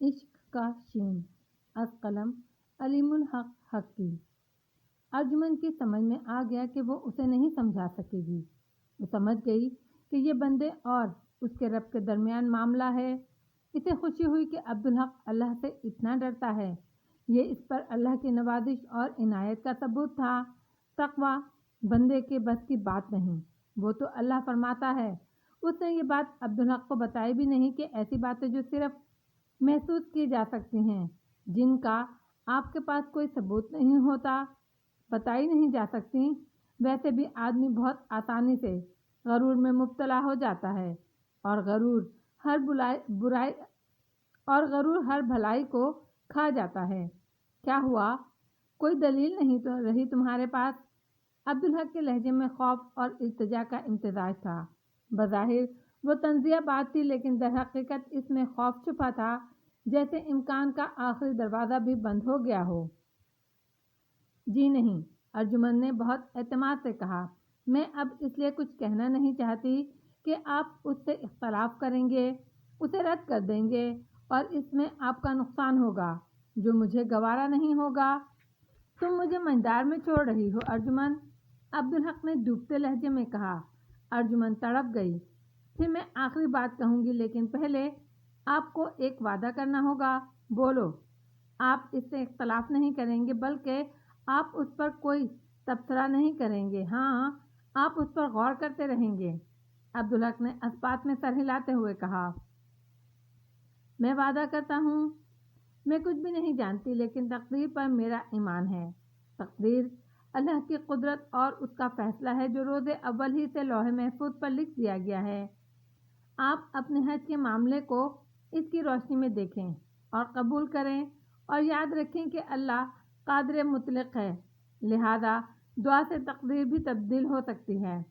عشق کا شین از قلم علیم الحق حقی۔ ارجمن کی سمجھ میں آ گیا کہ وہ اسے نہیں سمجھا سکے گی۔ وہ سمجھ گئی کہ یہ بندے اور اس کے رب کے درمیان معاملہ ہے۔ اسے خوشی ہوئی کہ عبدالحق اللہ سے اتنا ڈرتا ہے۔ یہ اس پر اللہ کی نوازش اور عنایت کا ثبوت تھا۔ تقویٰ بندے کے بس کی بات نہیں، وہ تو اللہ فرماتا ہے۔ اس نے یہ بات عبدالحق کو بتائی بھی نہیں کہ ایسی باتیں جو صرف محسوس کی جا سکتی ہیں، جن کا آپ کے پاس کوئی ثبوت نہیں ہوتا، بتائی نہیں جا سکتی۔ ویسے بھی آدمی بہت آسانی سے غرور میں مبتلا ہو جاتا ہے، اور غرور ہر بھلائی کو کھا جاتا ہے۔ کیا ہوا؟ کوئی دلیل نہیں تو رہی تمہارے پاس؟ عبدالحق کے لہجے میں خوف اور التجا کا امتزاج تھا۔ بظاہر وہ طنزیہ بات تھی، لیکن در حقیقت اس میں خوف چھپا تھا، جیسے امکان کا آخری دروازہ بھی بند ہو گیا ہو۔ جی نہیں، ارجمن نے بہت اعتماد سے کہا، میں اب اس لیے کچھ کہنا نہیں چاہتی کہ آپ اس سے اختلاف کریں گے، اسے رد کر دیں گے، اور اس میں آپ کا نقصان ہوگا جو مجھے گوارا نہیں ہوگا۔ تم مجھے منجدار میں چھوڑ رہی ہو ارجمن، عبدالحق نے ڈوبتے لہجے میں کہا۔ ارجمن تڑپ گئی۔ پھر میں آخری بات کہوں گی، لیکن پہلے آپ کو ایک وعدہ کرنا ہوگا۔ بولو۔ آپ اس سے اختلاف نہیں کریں گے، بلکہ آپ اس پر کوئی تبصرہ نہیں کریں گے۔ ہاں، آپ اس پر غور کرتے رہیں گے۔ عبدالحق نے اسبات میں سر ہلاتے ہوئے کہا، میں وعدہ کرتا ہوں۔ میں کچھ بھی نہیں جانتی، لیکن تقدیر پر میرا ایمان ہے۔ تقدیر اللہ کی قدرت اور اس کا فیصلہ ہے جو روز اول ہی سے لوح محفوظ پر لکھ دیا گیا ہے۔ آپ اپنے حج کے معاملے کو اس کی روشنی میں دیکھیں اور قبول کریں، اور یاد رکھیں کہ اللہ قادر مطلق ہے، لہذا دعا سے تقدیر بھی تبدیل ہو سکتی ہے۔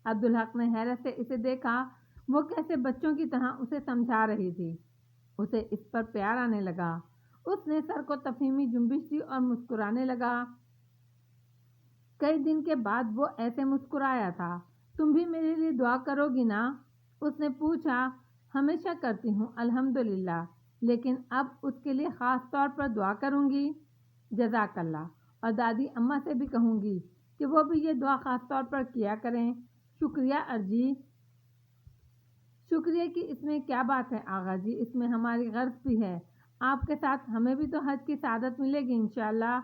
عبدالحق نے حیرت سے اسے دیکھا، وہ کیسے بچوں کی طرح اسے سمجھا رہی تھی۔ اسے اس پر پیار آنے لگا۔ اس نے سر کو تفہیمی جنبش دی اور مسکرانے لگا۔ کئی دن کے بعد وہ ایسے مسکرایا تھا۔ تم بھی میرے لیے دعا کرو گی نا؟ اس نے پوچھا۔ ہمیشہ کرتی ہوں الحمدللہ، لیکن اب اس کے لیے خاص طور پر دعا کروں گی۔ جزاک اللہ۔ اور دادی اماں سے بھی کہوں گی کہ وہ بھی یہ دعا خاص طور پر کیا کریں۔ شکریہ ارجی۔ شکریہ کی اس میں کیا بات ہے آغا جی، اس میں ہماری غرض بھی ہے، آپ کے ساتھ ہمیں بھی تو حج کی سعادت ملے گی انشاءاللہ۔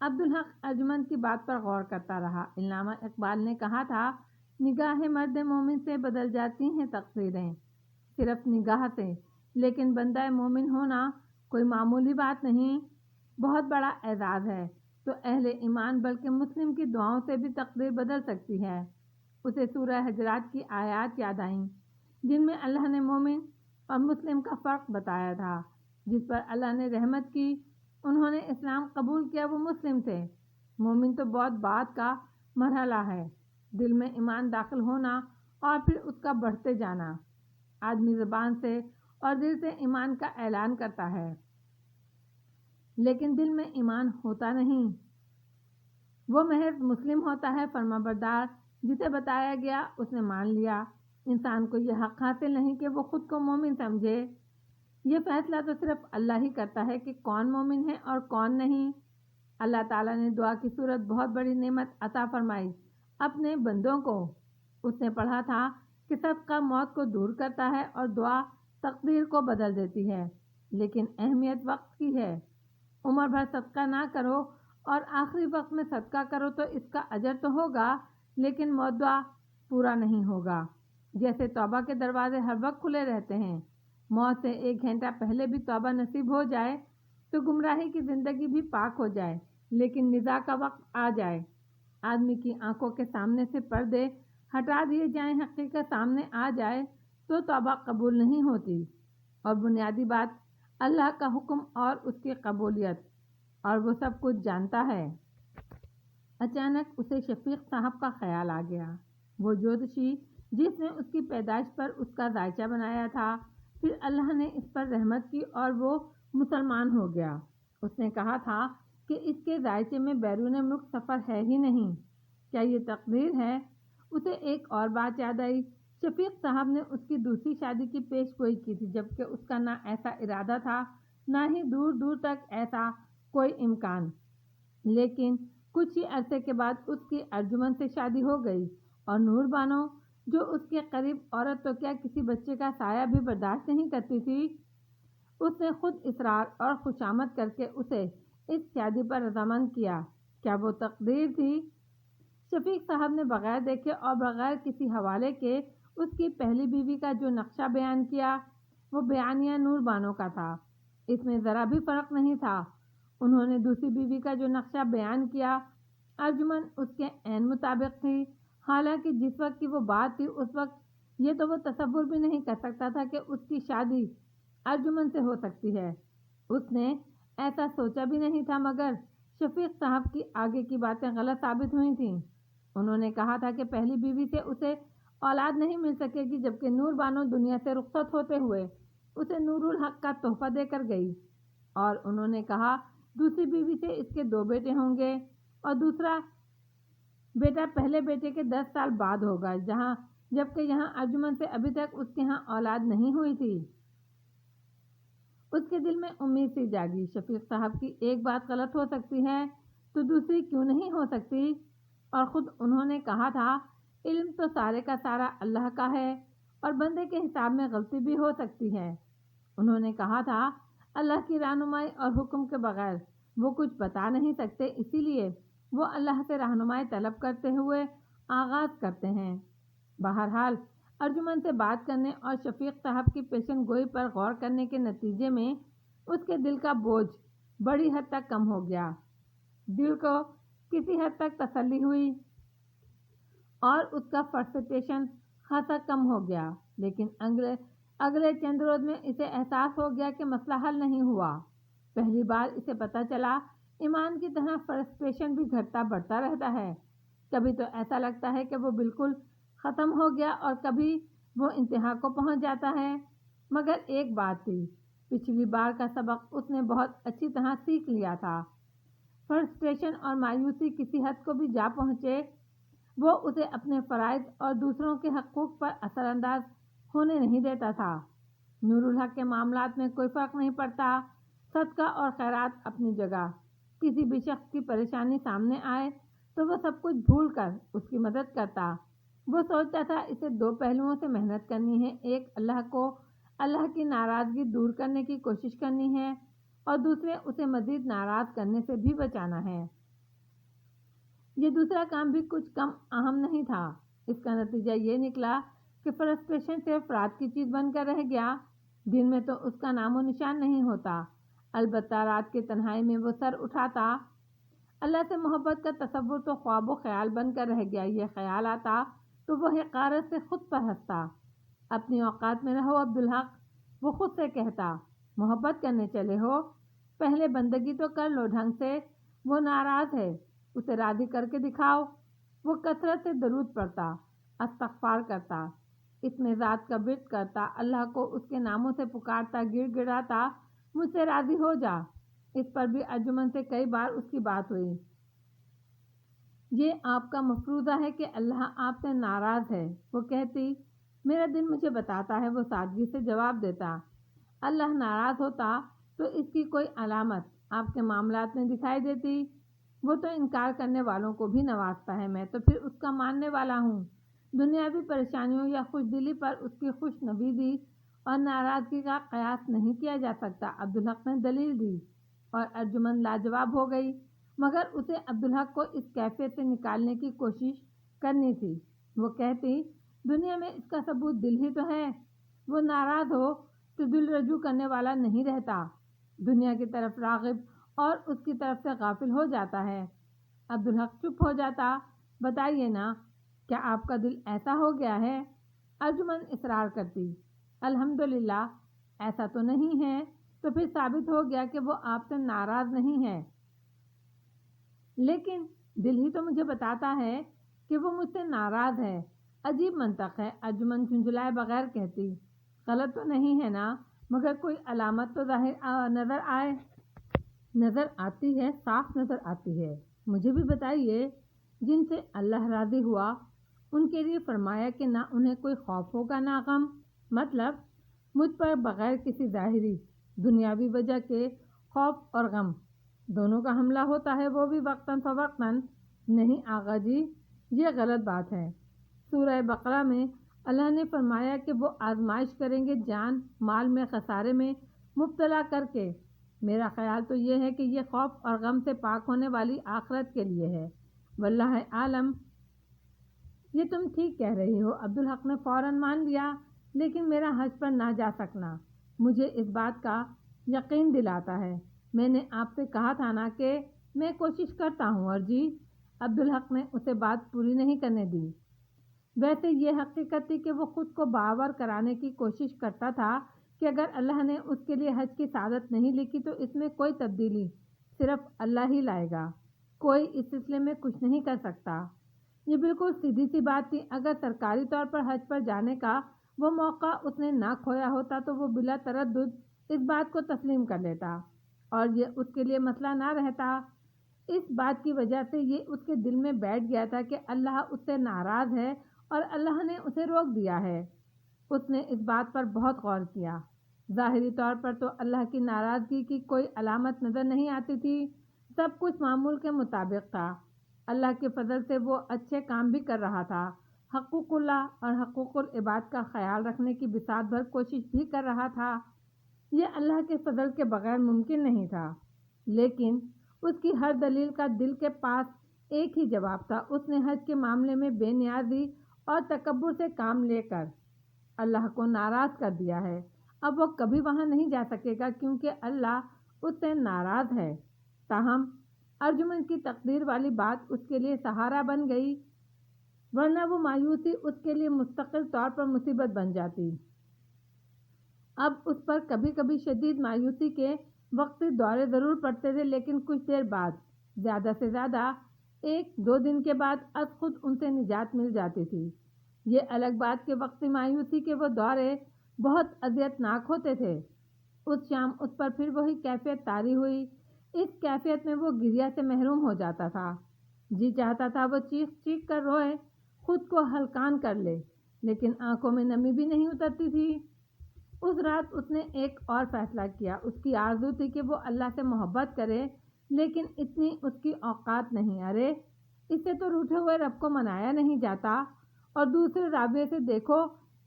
عبدالحق ارجمن کی بات پر غور کرتا رہا۔ علامہ اقبال نے کہا تھا، نگاہ مرد مومن سے بدل جاتی ہیں تقدیریں، صرف نگاہ سے، لیکن بندہ مومن ہونا کوئی معمولی بات نہیں، بہت بڑا اعزاز ہے۔ تو اہل ایمان بلکہ مسلم کی دعاؤں سے بھی تقدیر بدل سکتی ہے۔ اسے سورہ حجرات کی آیات یاد آئیں، جن میں اللہ نے مومن اور مسلم کا فرق بتایا تھا۔ جس پر اللہ نے رحمت کی، انہوں نے اسلام قبول کیا، وہ مسلم تھے۔ مومن تو بہت بعد کا مرحلہ ہے، دل میں ایمان داخل ہونا اور پھر اس کا بڑھتے جانا۔ آدمی زبان سے اور دل سے ایمان کا اعلان کرتا ہے، لیکن دل میں ایمان ہوتا نہیں، وہ محض مسلم ہوتا ہے، فرما بردار۔ جسے بتایا گیا اس نے مان لیا۔ انسان کو یہ حق حاصل نہیں کہ وہ خود کو مومن سمجھے۔ یہ فیصلہ تو صرف اللہ ہی کرتا ہے کہ کون مومن ہے اور کون نہیں۔ اللہ تعالیٰ نے دعا کی صورت بہت بڑی نعمت عطا فرمائی اپنے بندوں کو۔ اس نے پڑھا تھا کہ صدقہ موت کو دور کرتا ہے اور دعا تقدیر کو بدل دیتی ہے، لیکن اہمیت وقت کی ہے۔ عمر بھر صدقہ نہ کرو اور آخری وقت میں صدقہ کرو تو اس کا اجر تو ہوگا، لیکن موعدہ پورا نہیں ہوگا۔ جیسے توبہ کے دروازے ہر وقت کھلے رہتے ہیں، موت سے 1 گھنٹہ پہلے بھی توبہ نصیب ہو جائے تو گمراہی کی زندگی بھی پاک ہو جائے، لیکن نزاع کا وقت آ جائے، آدمی کی آنکھوں کے سامنے سے پردے ہٹا دیے جائیں، حقیقت سامنے آ جائے تو توبہ قبول نہیں ہوتی۔ اور بنیادی بات اللہ کا حکم اور اس کی قبولیت، اور وہ سب کچھ جانتا ہے۔ اچانک اسے شفیق صاحب کا خیال آ گیا، وہ جوتشی جس نے اس کی پیدائش پر اس کا ذائچہ بنایا تھا۔ پھر اللہ نے اس پر رحمت کی اور وہ مسلمان ہو گیا۔ اس نے کہا تھا کہ اس کے ذائچے میں بیرون ملک سفر ہے ہی نہیں، کیا یہ تقدیر ہے؟ اسے ایک اور بات یاد آئی، شفیق صاحب نے اس کی دوسری شادی کی پیش گوئی کی تھی، جبکہ اس کا نہ ایسا ارادہ تھا نہ ہی دور دور تک ایسا کوئی امکان، لیکن کچھ ہی عرصے کے بعد اس کی ارجمن سے شادی ہو گئی اور نور بانو جو اس کے قریب عورت تو کیا کسی بچے کا سایہ بھی برداشت نہیں کرتی تھی، اس نے خود اصرار اور خوشامد کر کے اسے اس شادی پر رضامند کیا۔ کیا وہ تقدیر تھی؟ شفیق صاحب نے بغیر دیکھے اور بغیر کسی حوالے کے اس کی پہلی بیوی کا جو نقشہ بیان کیا وہ بیانیہ نور بانو کا تھا، اس میں ذرا بھی فرق نہیں تھا۔ انہوں نے دوسری بیوی کا جو نقشہ بیان کیا ارجمن اس کے عین مطابق تھی، حالانکہ جس وقت کی وہ بات تھی اس وقت یہ تو وہ تصور بھی نہیں کر سکتا تھا کہ اس کی شادی ارجمن سے ہو سکتی ہے۔ اس نے ایسا سوچا بھی نہیں تھا، مگر شفیق صاحب کی آگے کی باتیں غلط ثابت ہوئی تھیں۔ انہوں نے کہا تھا کہ پہلی بیوی سے اسے اولاد نہیں مل سکے گی، جبکہ نور بانو دنیا سے رخصت ہوتے ہوئے اسے نور الحق کا تحفہ دے کر گئی، اور انہوں نے کہا دوسری بیوی سے اس کے 2 بیٹے ہوں گے اور دوسرا بیٹا پہلے بیٹے کے 10 سال بعد ہوگا، جبکہ یہاں ارجمن سے ابھی تک اس کے ہاں اولاد نہیں ہوئی تھی۔ اس کے دل میں امید سی جاگی، شفیق صاحب کی ایک بات غلط ہو سکتی ہے تو دوسری کیوں نہیں ہو سکتی؟ اور خود انہوں نے کہا تھا علم تو سارے کا سارا اللہ کا ہے اور بندے کے حساب میں غلطی بھی ہو سکتی ہے۔ انہوں نے کہا تھا اللہ کی رہنمائی اور حکم کے بغیر وہ کچھ بتا نہیں سکتے، اسی لیے وہ اللہ سے رہنمائی طلب کرتے ہوئے آغاز کرتے ہیں۔ بہرحال ارجمن سے بات کرنے اور شفیق صاحب کی پیشن گوئی پر غور کرنے کے نتیجے میں اس کے دل کا بوجھ بڑی حد تک کم ہو گیا، دل کو کسی حد تک تسلی ہوئی اور اس کا فرسٹریشن خاصا کم ہو گیا، لیکن اگلے چند روز میں اسے احساس ہو گیا کہ مسئلہ حل نہیں ہوا۔ پہلی بار اسے پتہ چلا ایمان کی طرح فرسٹریشن بھی گھٹتا بڑھتا رہتا ہے، کبھی تو ایسا لگتا ہے کہ وہ بالکل ختم ہو گیا اور کبھی وہ انتہا کو پہنچ جاتا ہے۔ مگر ایک بات تھی، پچھلی بار کا سبق اس نے بہت اچھی طرح سیکھ لیا تھا۔ فرسٹریشن اور مایوسی کسی حد کو بھی جا پہنچے، وہ اسے اپنے فرائض اور دوسروں کے حقوق پر اثر انداز ہونے نہیں دیتا تھا۔ نور الحق کے معاملات میں کوئی فرق نہیں پڑتا، صدقہ اور خیرات اپنی جگہ، کسی بھی شخص کی پریشانی سامنے آئے تو وہ سب کچھ بھول کر اس کی مدد کرتا۔ وہ سوچتا تھا اسے 2 پہلوؤں سے محنت کرنی ہے، ایک اللہ کی ناراضگی دور کرنے کی کوشش کرنی ہے اور دوسرے اسے مزید ناراض کرنے سے بھی بچانا ہے۔ یہ دوسرا کام بھی کچھ کم اہم نہیں تھا۔ اس کا نتیجہ یہ نکلا کہ فرسٹریشن صرف رات کی چیز بن کر رہ گیا، دن میں تو اس کا نام و نشان نہیں ہوتا، البتہ رات کی تنہائی میں وہ سر اٹھاتا۔ اللہ سے محبت کا تصور تو خواب و خیال بن کر رہ گیا، یہ خیال آتا تو وہ حقارت سے خود پر ہنستا۔ اپنی اوقات میں رہو عبدالحق، وہ خود سے کہتا، محبت کرنے چلے ہو، پہلے بندگی تو کر لو ڈھنگ سے، وہ ناراض ہے، اسے راضی کر کے دکھاؤ۔ وہ کثرت سے درود پڑھتا، استغفار کرتا، اس میں ذات کا ورد کرتا، اللہ کو اس کے ناموں سے پکارتا، گڑ گڑاتا، مجھ سے راضی ہو جا۔ اس پر بھی ارجمن سے کئی بار اس کی بات ہوئی۔ یہ آپ کا مفروضہ ہے کہ اللہ آپ سے ناراض ہے، وہ کہتی، میرا دل مجھے بتاتا ہے، وہ سادگی سے جواب دیتا، اللہ ناراض ہوتا تو اس کی کوئی علامت آپ کے معاملات میں دکھائی دیتی؟ وہ تو انکار کرنے والوں کو بھی نوازتا ہے، میں تو پھر اس کا ماننے والا ہوں۔ دنیاوی پریشانیوں یا خوش دلی پر اس کی خوش نویدی اور ناراضگی کا قیاس نہیں کیا جا سکتا، عبدالحق نے دلیل دی، اور ارجمن لاجواب ہو گئی، مگر اسے عبدالحق کو اس کیفیت سے نکالنے کی کوشش کرنی تھی۔ وہ کہتی، دنیا میں اس کا ثبوت دل ہی تو ہے، وہ ناراض ہو تو دل رجوع کرنے والا نہیں رہتا، دنیا کی طرف راغب اور اس کی طرف سے غافل ہو جاتا ہے۔ عبدالحق چپ ہو جاتا، بتائیے نا، کیا آپ کا دل ایسا ہو گیا ہے؟ ارجمن اصرار کرتی، الحمدللہ ایسا تو نہیں ہے، تو پھر ثابت ہو گیا کہ وہ آپ سے ناراض نہیں ہے، لیکن دل ہی تو مجھے بتاتا ہے کہ وہ مجھ سے ناراض ہے۔ عجیب منطق ہے، ارجمن جھنجھلائے بغیر کہتی، غلط تو نہیں ہے نا، مگر کوئی علامت تو نظر آتی ہے، صاف نظر آتی ہے، مجھے بھی بتائیے، جن سے اللہ راضی ہوا ان کے لیے فرمایا کہ نہ انہیں کوئی خوف ہوگا نہ غم، مطلب مجھ پر بغیر کسی ظاہری دنیاوی وجہ کے خوف اور غم دونوں کا حملہ ہوتا ہے، وہ بھی وقتاً فوقتاً۔ نہیں آقا جی، یہ غلط بات ہے۔ سورہ بقرہ میں اللہ نے فرمایا کہ وہ آزمائش کریں گے، جان مال میں خسارے میں مبتلا کر کے۔ میرا خیال تو یہ ہے کہ یہ خوف اور غم سے پاک ہونے والی آخرت کے لیے ہے۔ واللہ عالم، یہ تم ٹھیک کہہ رہی ہو۔ عبدالحق نے فوراً مان لیا، لیکن میرا حج پر نہ جا سکنا مجھے اس بات کا یقین دلاتا ہے۔ میں نے آپ سے کہا تھا نا کہ میں کوشش کرتا ہوں، اور جی۔ عبدالحق نے اسے بات پوری نہیں کرنے دی۔ ویسے یہ حقیقت تھی کہ وہ خود کو باور کرانے کی کوشش کرتا تھا کہ اگر اللہ نے اس کے لیے حج کی سعادت نہیں لکھی تو اس میں کوئی تبدیلی صرف اللہ ہی لائے گا، کوئی اس سلسلے میں کچھ نہیں کر سکتا۔ یہ بالکل سیدھی سی بات تھی۔ اگر سرکاری طور پر حج پر جانے کا وہ موقع اس نے نہ کھویا ہوتا تو وہ بلا تردد اس بات کو تسلیم کر لیتا اور یہ اس کے لیے مسئلہ نہ رہتا۔ اس بات کی وجہ سے یہ اس کے دل میں بیٹھ گیا تھا کہ اللہ اس سے ناراض ہے اور اللہ نے اسے روک دیا ہے۔ اس نے اس بات پر بہت غور کیا۔ ظاہری طور پر تو اللہ کی ناراضگی کی کوئی علامت نظر نہیں آتی تھی، سب کچھ معمول کے مطابق تھا۔ اللہ کے فضل سے وہ اچھے کام بھی کر رہا تھا، حقوق اللہ اور حقوق العباد کا خیال رکھنے کی بساط بھر کوشش بھی کر رہا تھا۔ یہ اللہ کے فضل کے بغیر ممکن نہیں تھا، لیکن اس کی ہر دلیل کا دل کے پاس ایک ہی جواب تھا۔ اس نے حج کے معاملے میں بے نیازی اور تکبر سے کام لے کر اللہ کو ناراض کر دیا ہے۔ اب وہ کبھی وہاں نہیں جا سکے گا کیونکہ اللہ اس سے ناراض ہے۔ تاہم ارجمن کی تقدیر والی بات اس کے لیے سہارا بن گئی، ورنہ وہ مایوسی اس کے لیے مستقل طور پر مصیبت بن جاتی۔ اب اس پر کبھی کبھی شدید مایوسی کے وقتی دورے ضرور پڑتے تھے، لیکن کچھ دیر بعد، زیادہ سے زیادہ 1-2 دن کے بعد از خود ان سے نجات مل جاتی تھی۔ یہ الگ بات کہ وقتی مایوسی کے وہ دورے بہت اذیت ناک ہوتے تھے۔ اس شام اس پر پھر وہی کیفیت طاری ہوئی۔ اس کیفیت میں وہ گریہ سے محروم ہو جاتا تھا۔ جی چاہتا تھا وہ چیخ چیخ کر روئے، خود کو ہلکان کر لے، لیکن آنکھوں میں نمی بھی نہیں اترتی تھی۔ اس رات اس نے ایک اور فیصلہ کیا۔ اس کی آرزو تھی کہ وہ اللہ سے محبت کرے، لیکن اتنی اس کی اوقات نہیں۔ ارے اس سے تو روٹھے ہوئے رب کو منایا نہیں جاتا، اور دوسرے راویے سے دیکھو،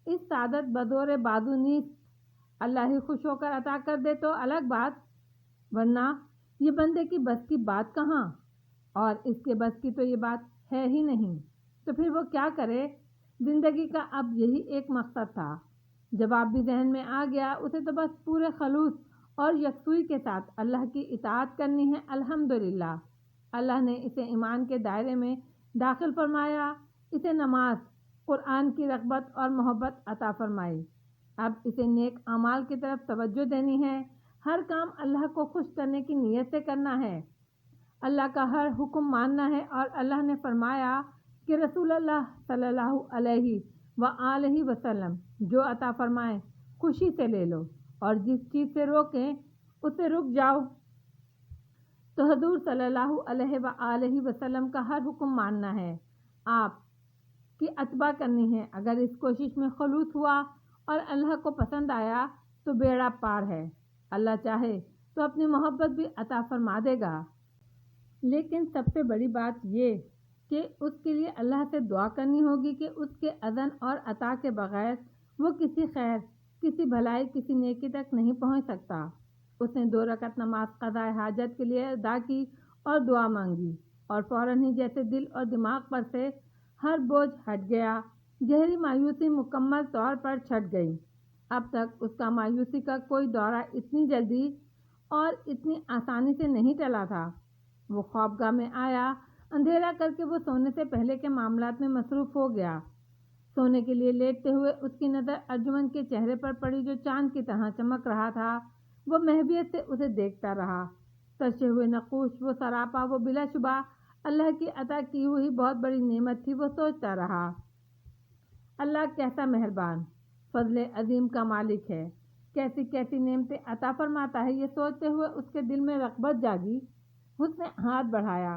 اس سعادت بدور بازو نیست، اللہ ہی خوش ہو کر عطا کر دے تو الگ بات، ورنہ یہ بندے کی بس کی بات کہاں، اور اس کے بس کی تو یہ بات ہے ہی نہیں۔ تو پھر وہ کیا کرے؟ زندگی کا اب یہی ایک مقصد تھا۔ جواب بھی ذہن میں آ گیا۔ اسے تو بس پورے خلوص اور یکسوئی کے ساتھ اللہ کی اطاعت کرنی ہے۔ الحمدللہ، اللہ نے اسے ایمان کے دائرے میں داخل فرمایا، اسے نماز، قرآن کی رغبت اور محبت عطا فرمائی۔ اب اسے نیک اعمال کی طرف توجہ دینی ہے، ہر کام اللہ کو خوش کرنے کی نیت سے کرنا ہے، اللہ کا ہر حکم ماننا ہے، اور اللہ نے فرمایا کہ رسول اللہ صلی اللہ علیہ وآلہ وسلم جو عطا فرمائیں خوشی سے لے لو، اور جس چیز سے روکیں اس سے رک جاؤ۔ تو حضور صلی اللہ علیہ وآلہ وسلم کا ہر حکم ماننا ہے، آپ کی اتباع کرنی ہے۔ اگر اس کوشش میں خلوص ہوا اور اللہ کو پسند آیا تو بیڑا پار ہے، اللہ چاہے تو اپنی محبت بھی عطا فرما دے گا۔ لیکن سب سے بڑی بات یہ کہ اس کے لیے اللہ سے دعا کرنی ہوگی کہ اس کے اذن اور عطا کے بغیر وہ کسی خیر، کسی بھلائی، کسی نیکی تک نہیں پہنچ سکتا۔ اس نے 2 رکعت نماز قضاء حاجت کے لیے ادا کی اور دعا مانگی، اور فوراً ہی جیسے دل اور دماغ پر سے ہر بوجھ ہٹ گیا، گہری مایوسی مکمل طور پر چھٹ گئی۔ اب تک اس کا مایوسی کا کوئی دورہ اتنی جلدی اور اتنی آسانی سے نہیں ٹلا تھا۔ وہ خوابگاہ میں آیا، اندھیرا کر کے وہ سونے سے پہلے کے معاملات میں مصروف ہو گیا۔ سونے کے لیے لیٹتے ہوئے اس کی نظر ارجمن کے چہرے پر پڑی جو چاند کی طرح چمک رہا تھا۔ وہ محبت سے اسے دیکھتا رہا۔ ترشے ہوئے نقوش، وہ سراپا، وہ بلا شبہ اللہ کی عطا کی ہوئی بہت بڑی نعمت تھی۔ وہ سوچتا رہا، اللہ کیسا مہربان، فضل عظیم کا مالک ہے، کیسی کیسی نعمتیں عطا فرماتا ہے۔ یہ سوچتے ہوئے اس کے دل میں رغبت جاگی۔ اس نے ہاتھ بڑھایا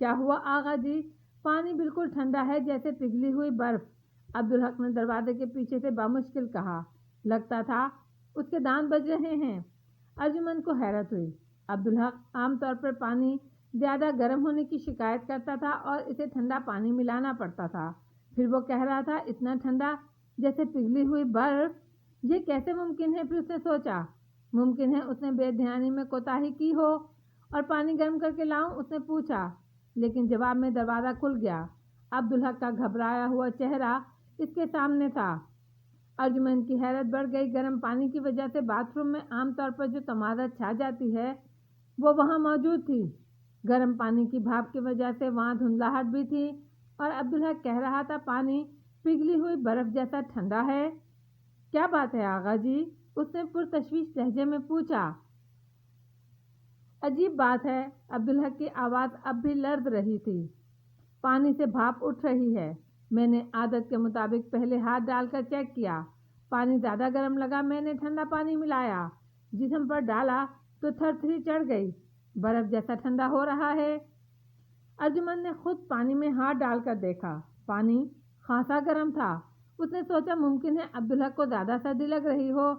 کیا ہوا آغا جی؟ پانی بالکل ٹھنڈا ہے جیسے پگھلی ہوئی برف، عبدالحق نے دروازے کے پیچھے سے بامشکل کہا۔ لگتا تھا اس کے دانت بج رہے ہیں۔ ارجمن کو حیرت ہوئی۔ عبدالحق عام طور پر پانی زیادہ گرم ہونے کی شکایت کرتا تھا اور اسے ٹھنڈا پانی ملانا پڑتا تھا، پھر وہ کہہ رہا تھا اتنا ٹھنڈا جیسے پگھلی ہوئی برف، یہ کیسے ممکن ہے؟ پھر اس نے سوچا ممکن ہے اس نے بے دھیانی میں کوتاہی کی ہو اور پانی گرم کر کے لاؤں، اس نے پوچھا، لیکن جواب میں دروازہ کھل گیا۔ عبدالحق کا گھبرایا ہوا چہرہ اس کے سامنے تھا۔ ارجمن کی حیرت بڑھ گئی۔ گرم پانی کی وجہ سے باتھ روم میں عام طور پر جو تمازت چھا جاتی ہے وہ وہاں موجود تھی۔ گرم پانی کی بھاپ کی وجہ سے وہاں دھندلاہٹ بھی تھی، اور عبدالحق کہہ رہا تھا پانی پگھلی ہوئی برف جیسا ٹھنڈا ہے۔ کیا بات ہے آغا جی؟ اس نے پرتشویش لہجے میں پوچھا۔ عجیب بات ہے، عبدالحق کی آواز اب بھی لرز رہی تھی۔ پانی سے بھاپ اٹھ رہی ہے۔ میں نے عادت کے مطابق پہلے ہاتھ ڈال کر چیک کیا، پانی زیادہ گرم لگا، میں نے ٹھنڈا پانی ملایا، جسم پر ڈالا تو تھر تھری چڑھ گئی، برف جیسا ٹھنڈا ہو رہا ہے۔ ارجمن نے خود پانی میں ہاتھ ڈال کر دیکھا، پانی خاصا گرم تھا۔ اس نے سوچا ممکن ہے عبدالحق کو زیادہ سردی لگ رہی ہو،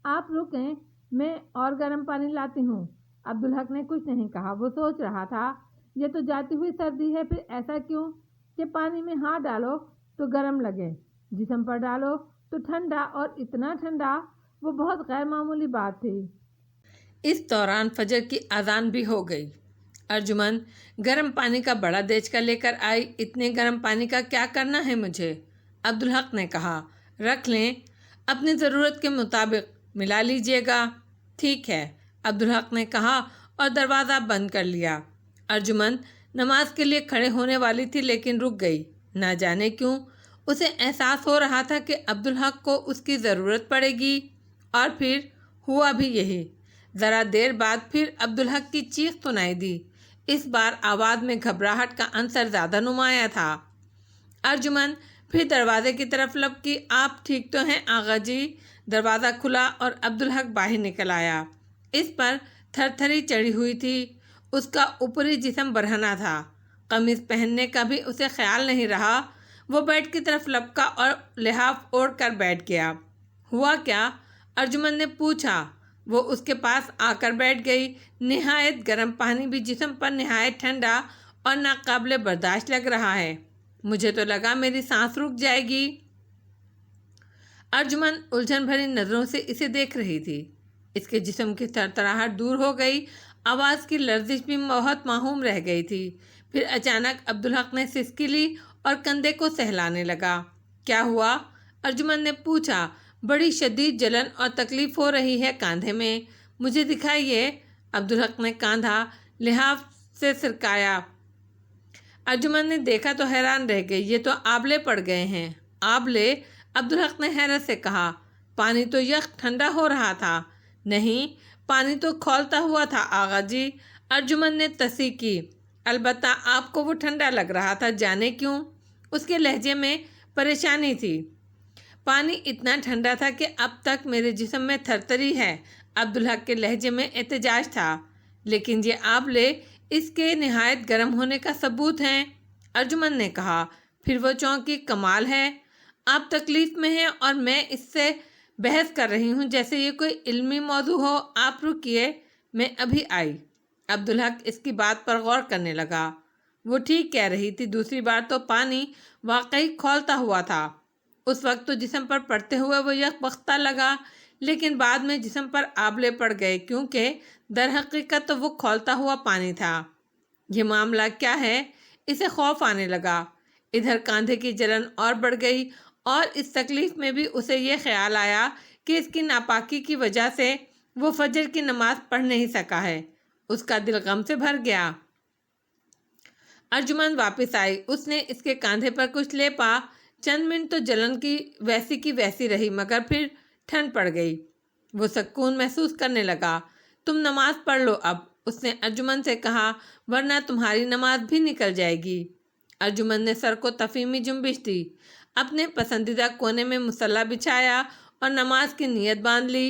آپ رکیں، میں اور گرم پانی لاتی ہوں۔ عبدالحق نے کچھ نہیں کہا۔ وہ سوچ رہا تھا یہ تو جاتی ہوئی سردی ہے، پھر ایسا کیوں کہ پانی میں ہاتھ ڈالو تو گرم لگے، جسم پر ڈالو تو ٹھنڈا، اور اتنا ٹھنڈا، وہ بہت غیر معمولی بات تھی۔ اس دوران فجر کی اذان بھی ہو گئی۔ ارجمن گرم پانی کا بڑا دیچکا لے کر آئی۔ اتنے گرم پانی کا کیا کرنا ہے مجھے؟ عبدالحق نے کہا۔ رکھ لیں، اپنی ضرورت کے مطابق ملا لیجیے گا۔ ٹھیک ہے، عبدالحق نے کہا اور دروازہ بند کر لیا۔ ارجمن نماز کے لیے کھڑے ہونے والی تھی لیکن رک گئی۔ نہ جانے کیوں اسے احساس ہو رہا تھا کہ عبدالحق کو اس کی ضرورت پڑے گی، اور پھر ہوا بھی یہی۔ ذرا دیر بعد پھر عبدالحق کی چیخ سنائی دی۔ اس بار آواز میں گھبراہٹ کا عنصر زیادہ نمایاں تھا۔ ارجمن پھر دروازے کی طرف لپکی۔ آپ ٹھیک تو ہیں آغا جی؟ دروازہ کھلا اور عبدالحق باہر نکل آیا۔ اس پر تھر تھری چڑھی ہوئی تھی۔ اس کا اوپری جسم برہنہ تھا، قمیض پہننے کا بھی اسے خیال نہیں رہا۔ وہ بیڈ کی طرف لپکا اور لحاف اوڑھ کر بیٹھ گیا۔ ہوا کیا؟ ارجمن نے پوچھا۔ وہ اس کے پاس آ کر بیٹھ گئی۔ نہایت گرم پانی بھی جسم پر نہایت ٹھنڈا اور ناقابل برداشت لگ رہا ہے۔ مجھے تو لگا میری سانس رک جائے گی۔ ارجمن الجھن بھری نظروں سے اسے دیکھ رہی تھی۔ اس کے جسم کی تھرتھراہٹ دور ہو گئی، آواز کی لرزش بھی بہت معصوم رہ گئی تھی۔ پھر اچانک عبدالحق نے سسکی لی اور کندھے کو سہلانے لگا۔ کیا ہوا؟ ارجمن نے پوچھا۔ بڑی شدید جلن اور تکلیف ہو رہی ہے کاندھے میں، مجھے دکھائیے۔ عبدالحق نے کاندھا لحاف سے سرکایا۔ ارجمن نے دیکھا تو حیران رہ گئی۔ یہ تو آبلے پڑ گئے ہیں۔ آبلے؟ عبدالحق نے حیرت سے کہا۔ پانی تو یخ ٹھنڈا ہو رہا تھا۔ نہیں، پانی تو کھولتا ہوا تھا آغا جی، ارجمن نے تصحیح کی۔ البتہ آپ کو وہ ٹھنڈا لگ رہا تھا، جانے کیوں؟ اس کے لہجے میں پریشانی تھی۔ پانی اتنا ٹھنڈا تھا کہ اب تک میرے جسم میں تھرتھری ہے۔ عبدالحق کے لہجے میں احتجاج تھا۔ لیکن یہ آبلے اس کے نہایت گرم ہونے کا ثبوت ہیں، ارجمن نے کہا۔ پھر وہ چونکی، کمال ہے، آپ تکلیف میں ہیں اور میں اس سے بحث کر رہی ہوں جیسے یہ کوئی علمی موضوع ہو۔ آپ رکیے، میں ابھی آئی۔ عبدالحق اس کی بات پر غور کرنے لگا۔ وہ ٹھیک کہہ رہی تھی، دوسری بار تو پانی واقعی کھولتا ہوا تھا۔ اس وقت تو جسم پر پڑتے ہوئے وہ یک بختہ لگا، لیکن بعد میں جسم پر آبلے پڑ گئے، کیونکہ در حقیقت تو وہ کھولتا ہوا پانی تھا۔ یہ معاملہ کیا ہے؟ اسے خوف آنے لگا۔ ادھر کاندھے کی جلن اور بڑھ گئی، اور اس تکلیف میں بھی اسے یہ خیال آیا کہ اس کی ناپاکی کی وجہ سے وہ فجر کی نماز پڑھ نہیں سکا ہے۔ اس کا دل غم سے بھر گیا۔ ارجمن واپس آئی۔ اس نے اس کے کاندھے پر کچھ لیپا۔ چند منٹ تو جلن کی ویسی رہی، مگر پھر ٹھنڈ پڑ گئی۔ وہ سکون محسوس کرنے لگا۔ تم نماز پڑھ لو اب، اس نے ارجمن سے کہا، ورنہ تمہاری نماز بھی نکل جائے گی۔ ارجمن نے سر کو تفہیمی جنبش دی، اپنے پسندیدہ کونے میں مصلی بچھایا اور نماز کی نیت باندھ لی۔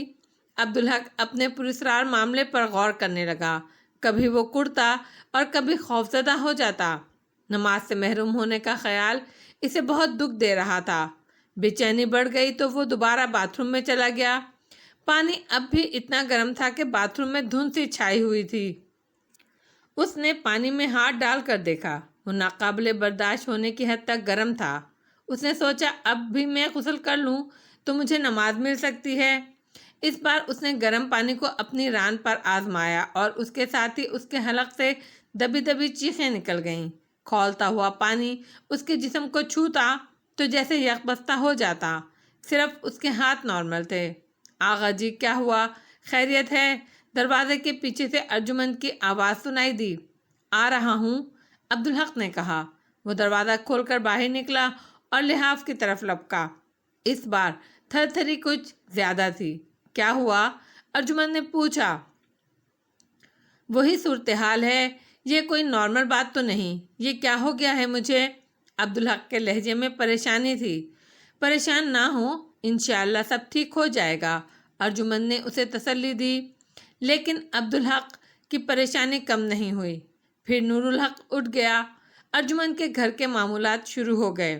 عبدالحق اپنے پراسرار معاملے پر غور کرنے لگا۔ کبھی وہ کڑتا اور کبھی خوفزدہ ہو جاتا۔ نماز سے محروم ہونے کا خیال اسے بہت دکھ دے رہا تھا۔ بے چینی بڑھ گئی تو وہ دوبارہ باتھ روم میں چلا گیا۔ پانی اب بھی اتنا گرم تھا کہ باتھ روم میں دھند سی چھائی ہوئی تھی۔ اس نے پانی میں ہاتھ ڈال کر دیکھا، وہ ناقابل برداشت ہونے کی حد تک گرم تھا۔ اس نے سوچا اب بھی میں غسل کر لوں تو مجھے نماز مل سکتی ہے۔ اس بار اس نے گرم پانی کو اپنی ران پر آزمایا اور اس کے ساتھ ہی اس کے حلق سے دبی دبی چیخیں نکل گئیں۔ کھولتا ہوا پانی اس کے جسم کو چھوتا تو جیسے یکبستہ ہو جاتا۔ صرف اس کے ہاتھ نارمل تھے۔ آغا جی کیا ہوا؟ خیریت ہے؟ دروازے کے پیچھے سے ارجمند کی آواز سنائی دی۔ آ رہا ہوں، عبدالحق نے کہا۔ وہ دروازہ کھول کر باہر نکلا اور لحاف کی طرف لپکا۔ اس بار تھر تھری کچھ زیادہ تھی۔ کیا ہوا؟ ارجمند نے پوچھا۔ وہی صورتحال ہے، یہ کوئی نارمل بات تو نہیں۔ یہ کیا ہو گیا ہے مجھے؟ عبدالحق کے لہجے میں پریشانی تھی۔ پریشان نہ ہو، انشاءاللہ سب ٹھیک ہو جائے گا، ارجمند نے اسے تسلی دی۔ لیکن عبدالحق کی پریشانی کم نہیں ہوئی۔ پھر نور الحق اٹھ گیا۔ ارجمند کے گھر کے معمولات شروع ہو گئے۔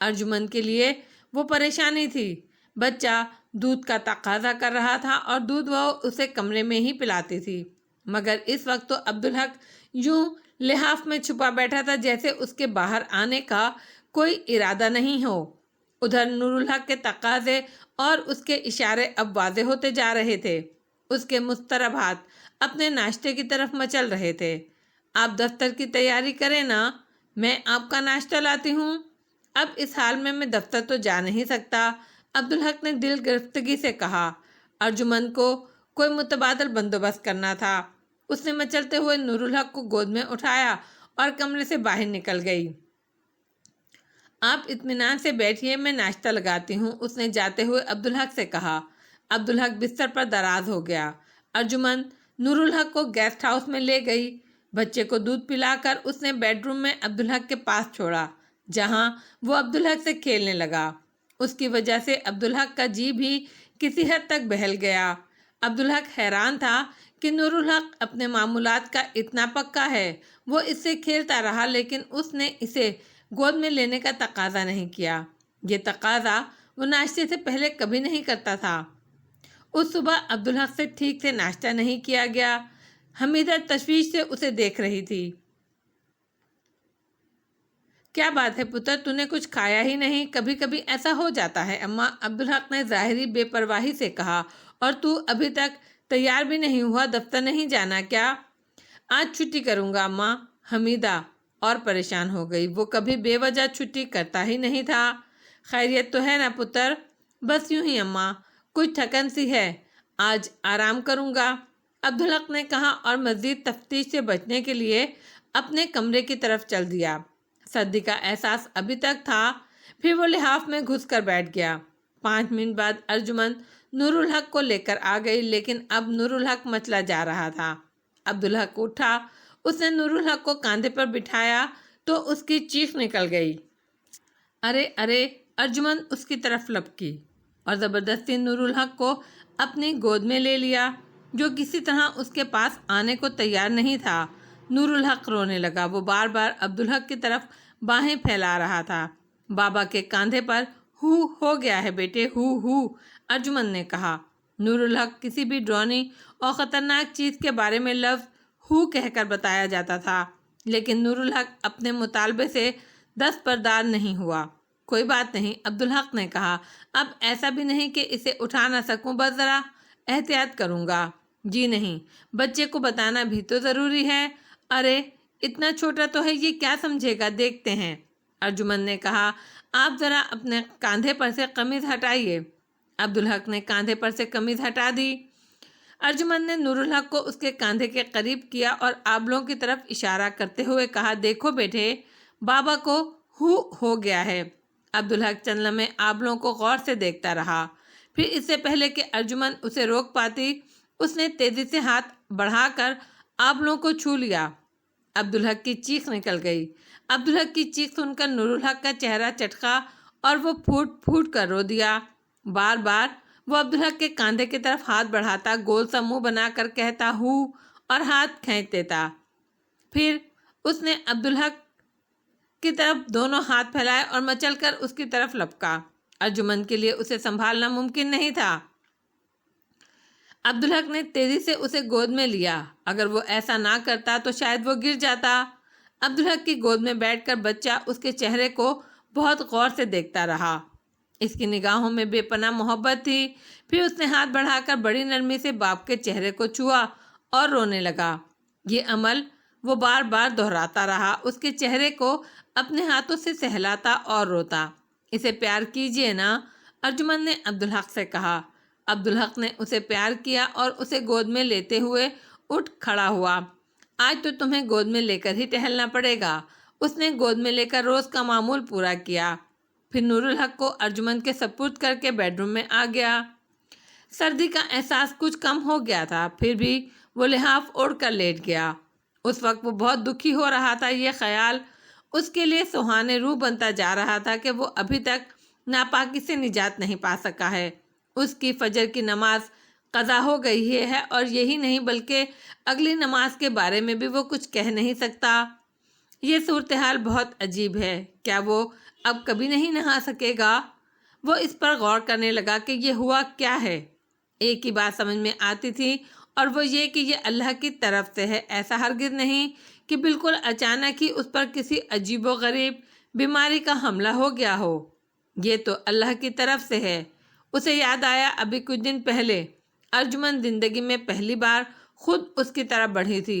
ارجمند کے لیے وہ پریشانی تھی۔ بچہ دودھ کا تقاضا کر رہا تھا اور دودھ وہ اسے کمرے میں ہی پلاتی تھی، مگر اس وقت تو عبدالحق یوں لحاف میں چھپا بیٹھا تھا جیسے اس کے باہر آنے کا کوئی ارادہ نہیں ہو۔ ادھر نور الحق کے تقاضے اور اس کے اشارے اب واضح ہوتے جا رہے تھے۔ اس کے مضطرب ہاتھ اپنے ناشتے کی طرف مچل رہے تھے۔ آپ دفتر کی تیاری کریں نا، میں آپ کا ناشتہ لاتی ہوں۔ اب اس حال میں دفتر تو جا نہیں سکتا، عبدالحق نے دل گرفتگی سے کہا۔ ارجمند کو کوئی متبادل بندوبست کرنا تھا۔ اس نے مچلتے ہوئے نور الحق کو گود میں اٹھایا اور کمرے سے باہر نکل گئی۔ آپ اطمینان سے بیٹھیے، میں ناشتہ لگاتی ہوں، اس نے جاتے ہوئے عبدالحق سے کہا۔ عبدالحق بستر پر دراز ہو گیا۔ ارجمند نور الحق کو گیسٹ ہاؤس میں لے گئی۔ بچے کو دودھ پلا کر اس نے بیڈ روم میں عبدالحق کے پاس چھوڑا، جہاں وہ عبدالحق سے کھیلنے لگا۔ اس کی وجہ سے عبدالحق کا جی بھی کسی حد تک بہل گیا۔ عبدالحق حیران تھا کہ نور الحق اپنے معمولات کا اتنا پکا ہے۔ وہ اس سے کھیلتا رہا لیکن اس نے اسے گود میں لینے کا تقاضا نہیں کیا۔ یہ تقاضا وہ ناشتے سے پہلے کبھی نہیں کرتا تھا۔ اس صبح عبدالحق سے ٹھیک سے ناشتہ نہیں کیا گیا۔ حمیدہ تشویش سے اسے دیکھ رہی تھی۔ کیا بات ہے پتر، تو نے کچھ کھایا ہی نہیں؟ کبھی کبھی ایسا ہو جاتا ہے اماں، عبدالحق نے ظاہری بے پرواہی سے کہا۔ اور تو ابھی تک تیار بھی نہیں ہوا، دفتر نہیں جانا کیا؟ آج چھٹی کروں گا اماں، حمیدہ اور پریشان ہو گئی۔ وہ کبھی بے وجہ چھٹی کرتا ہی نہیں تھا۔ خیریت تو ہے نا پتر؟ بس یوں ہی اماں، کچھ تھکن سی ہے، آج آرام کروں گا، عبدالحق نے کہا اور مزید تفتیش سے بچنے کے لیے اپنے کمرے کی طرف چل دیا۔ سردی کا احساس ابھی تک تھا۔ پھر وہ لحاف میں گھس کر بیٹھ گیا۔ 5 منٹ بعد ارجمند نور الحق کو لے کر آ گئی، لیکن اب نور الحق مچلا جا رہا تھا۔ عبدالحق اٹھا، اس نے نور الحق کو کاندھے پر بٹھایا تو اس کی چیخ نکل گئی۔ ارے ارے، ارجمند اس کی طرف لپکی اور زبردستی نور الحق کو اپنی گود میں لے لیا، جو کسی طرح اس کے پاس آنے کو تیار نہیں تھا۔ نور الحق رونے لگا۔ وہ بار بار عبدالحق کی طرف باہیں پھیلا رہا تھا۔ بابا کے کاندھے پر ہو گیا ہے بیٹے، ہو، ارجمند نے کہا۔ نور الحق کسی بھی ڈرونی اور خطرناک چیز کے بارے میں لفظ ہو کہہ کر بتایا جاتا تھا، لیکن نور الحق اپنے مطالبے سے دستبردار نہیں ہوا۔ کوئی بات نہیں، عبدالحق نے کہا، اب ایسا بھی نہیں کہ اسے اٹھا نہ سکوں، بس ذرا احتیاط کروں گا۔ جی نہیں، بچے کو بتانا بھی تو ضروری ہے۔ ارے اتنا چھوٹا تو ہے، یہ کیا سمجھے گا، دیکھتے ہیں، ارجمند نے کہا۔ آپ ذرا اپنے کاندھے پر سے قمیض ہٹائیے۔ عبدالحق نے کاندھے پر سے قمیض ہٹا دی۔ ارجمند نے نور الحق کو اس کے کاندھے کے قریب کیا اور آبلوں کی طرف اشارہ کرتے ہوئے کہا، دیکھو بیٹے، بابا کو ہو گیا ہے۔ عبدالحق چند لمحے آبلوں کو غور سے دیکھتا رہا۔ پھر اس سے پہلے کہ ارجمند اسے روک پاتی، اس نے تیزی سے ہاتھ بڑھا کر آبلوں کو چھو لیا۔ عبدالحق کی چیخ نکل گئی۔ عبدالحق کی چیخ سن کر نور الحق کا چہرہ چٹکا اور وہ پھوٹ پھوٹ کر رو دیا۔ بار بار وہ عبدالحق کے کاندھے کی طرف ہاتھ بڑھاتا، گول سا منہ بنا کر کہتا ہو اور ہاتھ کھینچ دیتا۔ پھر اس نے عبدالحق کی طرف دونوں ہاتھ پھیلائے اور مچل کر اس کی طرف لپکا۔ ارجمند کے لیے اسے سنبھالنا ممکن نہیں تھا۔ عبدالحق نے تیزی سے اسے گود میں لیا۔ اگر وہ ایسا نہ کرتا تو شاید وہ گر جاتا۔ عبدالحق کی گود میں بیٹھ کر بچہ اس کے چہرے کو بہت غور سے دیکھتا رہا۔ اس کی نگاہوں میں بے پناہ محبت تھی۔ پھر اس نے ہاتھ بڑھا کر بڑی نرمی سے باپ کے چہرے کو چھوا اور رونے لگا۔ یہ عمل وہ بار بار دہراتا رہا، اس کے چہرے کو اپنے ہاتھوں سے سہلاتا اور روتا۔ اسے پیار کیجیے نا، ارجمند نے عبدالحق سے کہا۔ عبدالحق نے اسے پیار کیا اور اسے گود میں لیتے ہوئے اٹھ کھڑا ہوا۔ آج تو تمہیں گود میں لے کر ہی ٹہلنا پڑے گا۔ اس نے گود میں لے کر روز کا معمول پورا کیا، پھر نور الحق کو ارجمند کے سپرد کر کے بیڈ روم میں آ گیا۔ سردی کا احساس کچھ کم ہو گیا تھا، پھر بھی وہ لحاف اوڑھ کر لیٹ گیا۔ اس وقت وہ بہت دکھی ہو رہا تھا۔ یہ خیال اس کے لیے سہانے روح بنتا جا رہا تھا کہ وہ ابھی تک ناپاکی سے نجات نہیں پا سکا ہے۔ اس کی فجر کی نماز قضا ہو گئی ہے، اور یہی نہیں بلکہ اگلی نماز کے بارے میں بھی وہ کچھ کہہ نہیں سکتا۔ یہ صورتحال بہت عجیب ہے۔ کیا وہ اب کبھی نہیں نہا سکے گا؟ وہ اس پر غور کرنے لگا کہ یہ ہوا کیا ہے۔ ایک ہی بات سمجھ میں آتی تھی، اور وہ یہ کہ یہ اللہ کی طرف سے ہے۔ ایسا ہرگز نہیں کہ بالکل اچانک ہی اس پر کسی عجیب و غریب بیماری کا حملہ ہو گیا ہو۔ یہ تو اللہ کی طرف سے ہے۔ اسے یاد آیا ابھی کچھ دن پہلے ارجمند زندگی میں پہلی بار خود اس کی طرف بڑھی تھی،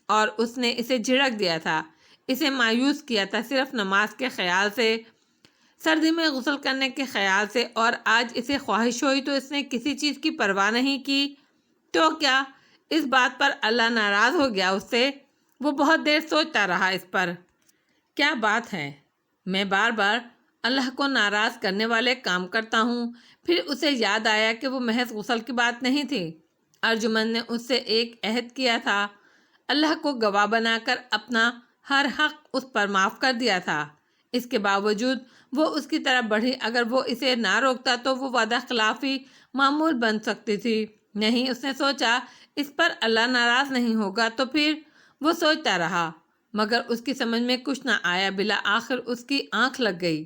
اور اس نے اسے جھڑک دیا تھا، اسے مایوس کیا تھا صرف نماز کے خیال سے، سردی میں غسل کرنے کے خیال سے، اور آج اسے خواہش ہوئی تو اس نے کسی چیز کی پرواہ نہیں کی۔ تو کیا اس بات پر اللہ ناراض ہو گیا اس سے؟ وہ بہت دیر سوچتا رہا اس پر۔ کیا بات ہے، میں بار بار اللہ کو ناراض کرنے والے کام کرتا ہوں۔ پھر اسے یاد آیا کہ وہ محض غسل کی بات نہیں تھی۔ ارجمند نے اس سے ایک عہد کیا تھا، اللہ کو گواہ بنا کر اپنا ہر حق اس پر معاف کر دیا تھا۔ اس کے باوجود وہ اس کی طرف بڑھی۔ اگر وہ اسے نہ روکتا تو وہ وعدہ خلافی معمول بن سکتی تھی۔ نہیں، اس نے سوچا اس پر اللہ ناراض نہیں ہوگا۔ تو پھر وہ سوچتا رہا، مگر اس کی سمجھ میں کچھ نہ آیا۔ بالآخر اس کی آنکھ لگ گئی۔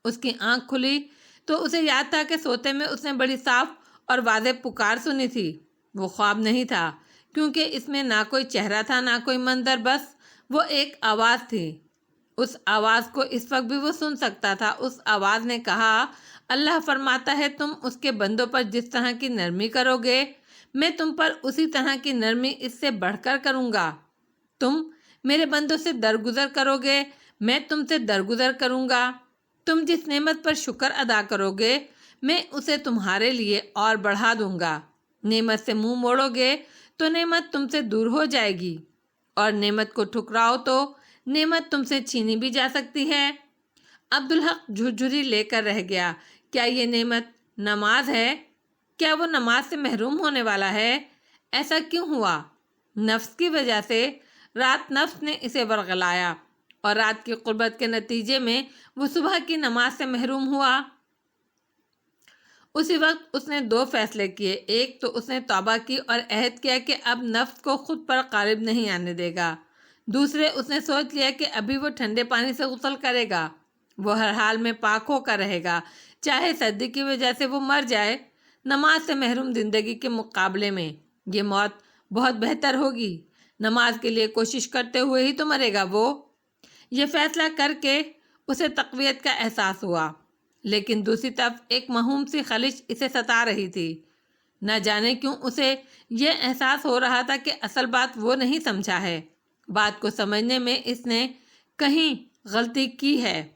اس کی آنکھ کھلی تو اسے یاد تھا کہ سوتے میں اس نے بڑی صاف اور واضح پکار سنی تھی۔ وہ خواب نہیں تھا، کیونکہ اس میں نہ کوئی چہرہ تھا نہ کوئی منظر، بس وہ ایک آواز تھی۔ اس آواز کو اس وقت بھی وہ سن سکتا تھا۔ اس آواز نے کہا، اللہ فرماتا ہے تم اس کے بندوں پر جس طرح کی نرمی کرو گے، میں تم پر اسی طرح کی نرمی اس سے بڑھ کر کروں گا۔ تم میرے بندوں سے درگزر کرو گے، میں تم سے درگزر کروں گا۔ تم جس نعمت پر شکر ادا کرو گے، میں اسے تمہارے لیے اور بڑھا دوں گا۔ نعمت سے منہ موڑو گے تو نعمت تم سے دور ہو جائے گی، اور نعمت کو ٹھکراؤ تو نعمت تم سے چھینی بھی جا سکتی ہے۔ عبدالحق جھرجھری لے کر رہ گیا۔ کیا یہ نعمت نماز ہے؟ کیا وہ نماز سے محروم ہونے والا ہے؟ ایسا کیوں ہوا؟ نفس کی وجہ سے۔ رات نفس نے اسے ورغلایا، اور رات کی قربت کے نتیجے میں وہ صبح کی نماز سے محروم ہوا۔ اسی وقت اس نے دو فیصلے کیے۔ ایک تو اس نے توبہ کی اور عہد کیا کہ اب نفس کو خود پر غالب نہیں آنے دے گا۔ دوسرے، اس نے سوچ لیا کہ ابھی وہ ٹھنڈے پانی سے غسل کرے گا۔ وہ ہر حال میں پاک ہو کر رہے گا، چاہے سردی کی وجہ سے وہ مر جائے۔ نماز سے محروم زندگی کے مقابلے میں یہ موت بہت بہتر ہوگی۔ نماز کے لیے کوشش کرتے ہوئے ہی تو مرے گا وہ۔ یہ فیصلہ کر کے اسے تقویت کا احساس ہوا، لیکن دوسری طرف ایک موہوم سی خلش اسے ستا رہی تھی۔ نہ جانے کیوں اسے یہ احساس ہو رہا تھا کہ اصل بات وہ نہیں سمجھا ہے، بات کو سمجھنے میں اس نے کہیں غلطی کی ہے۔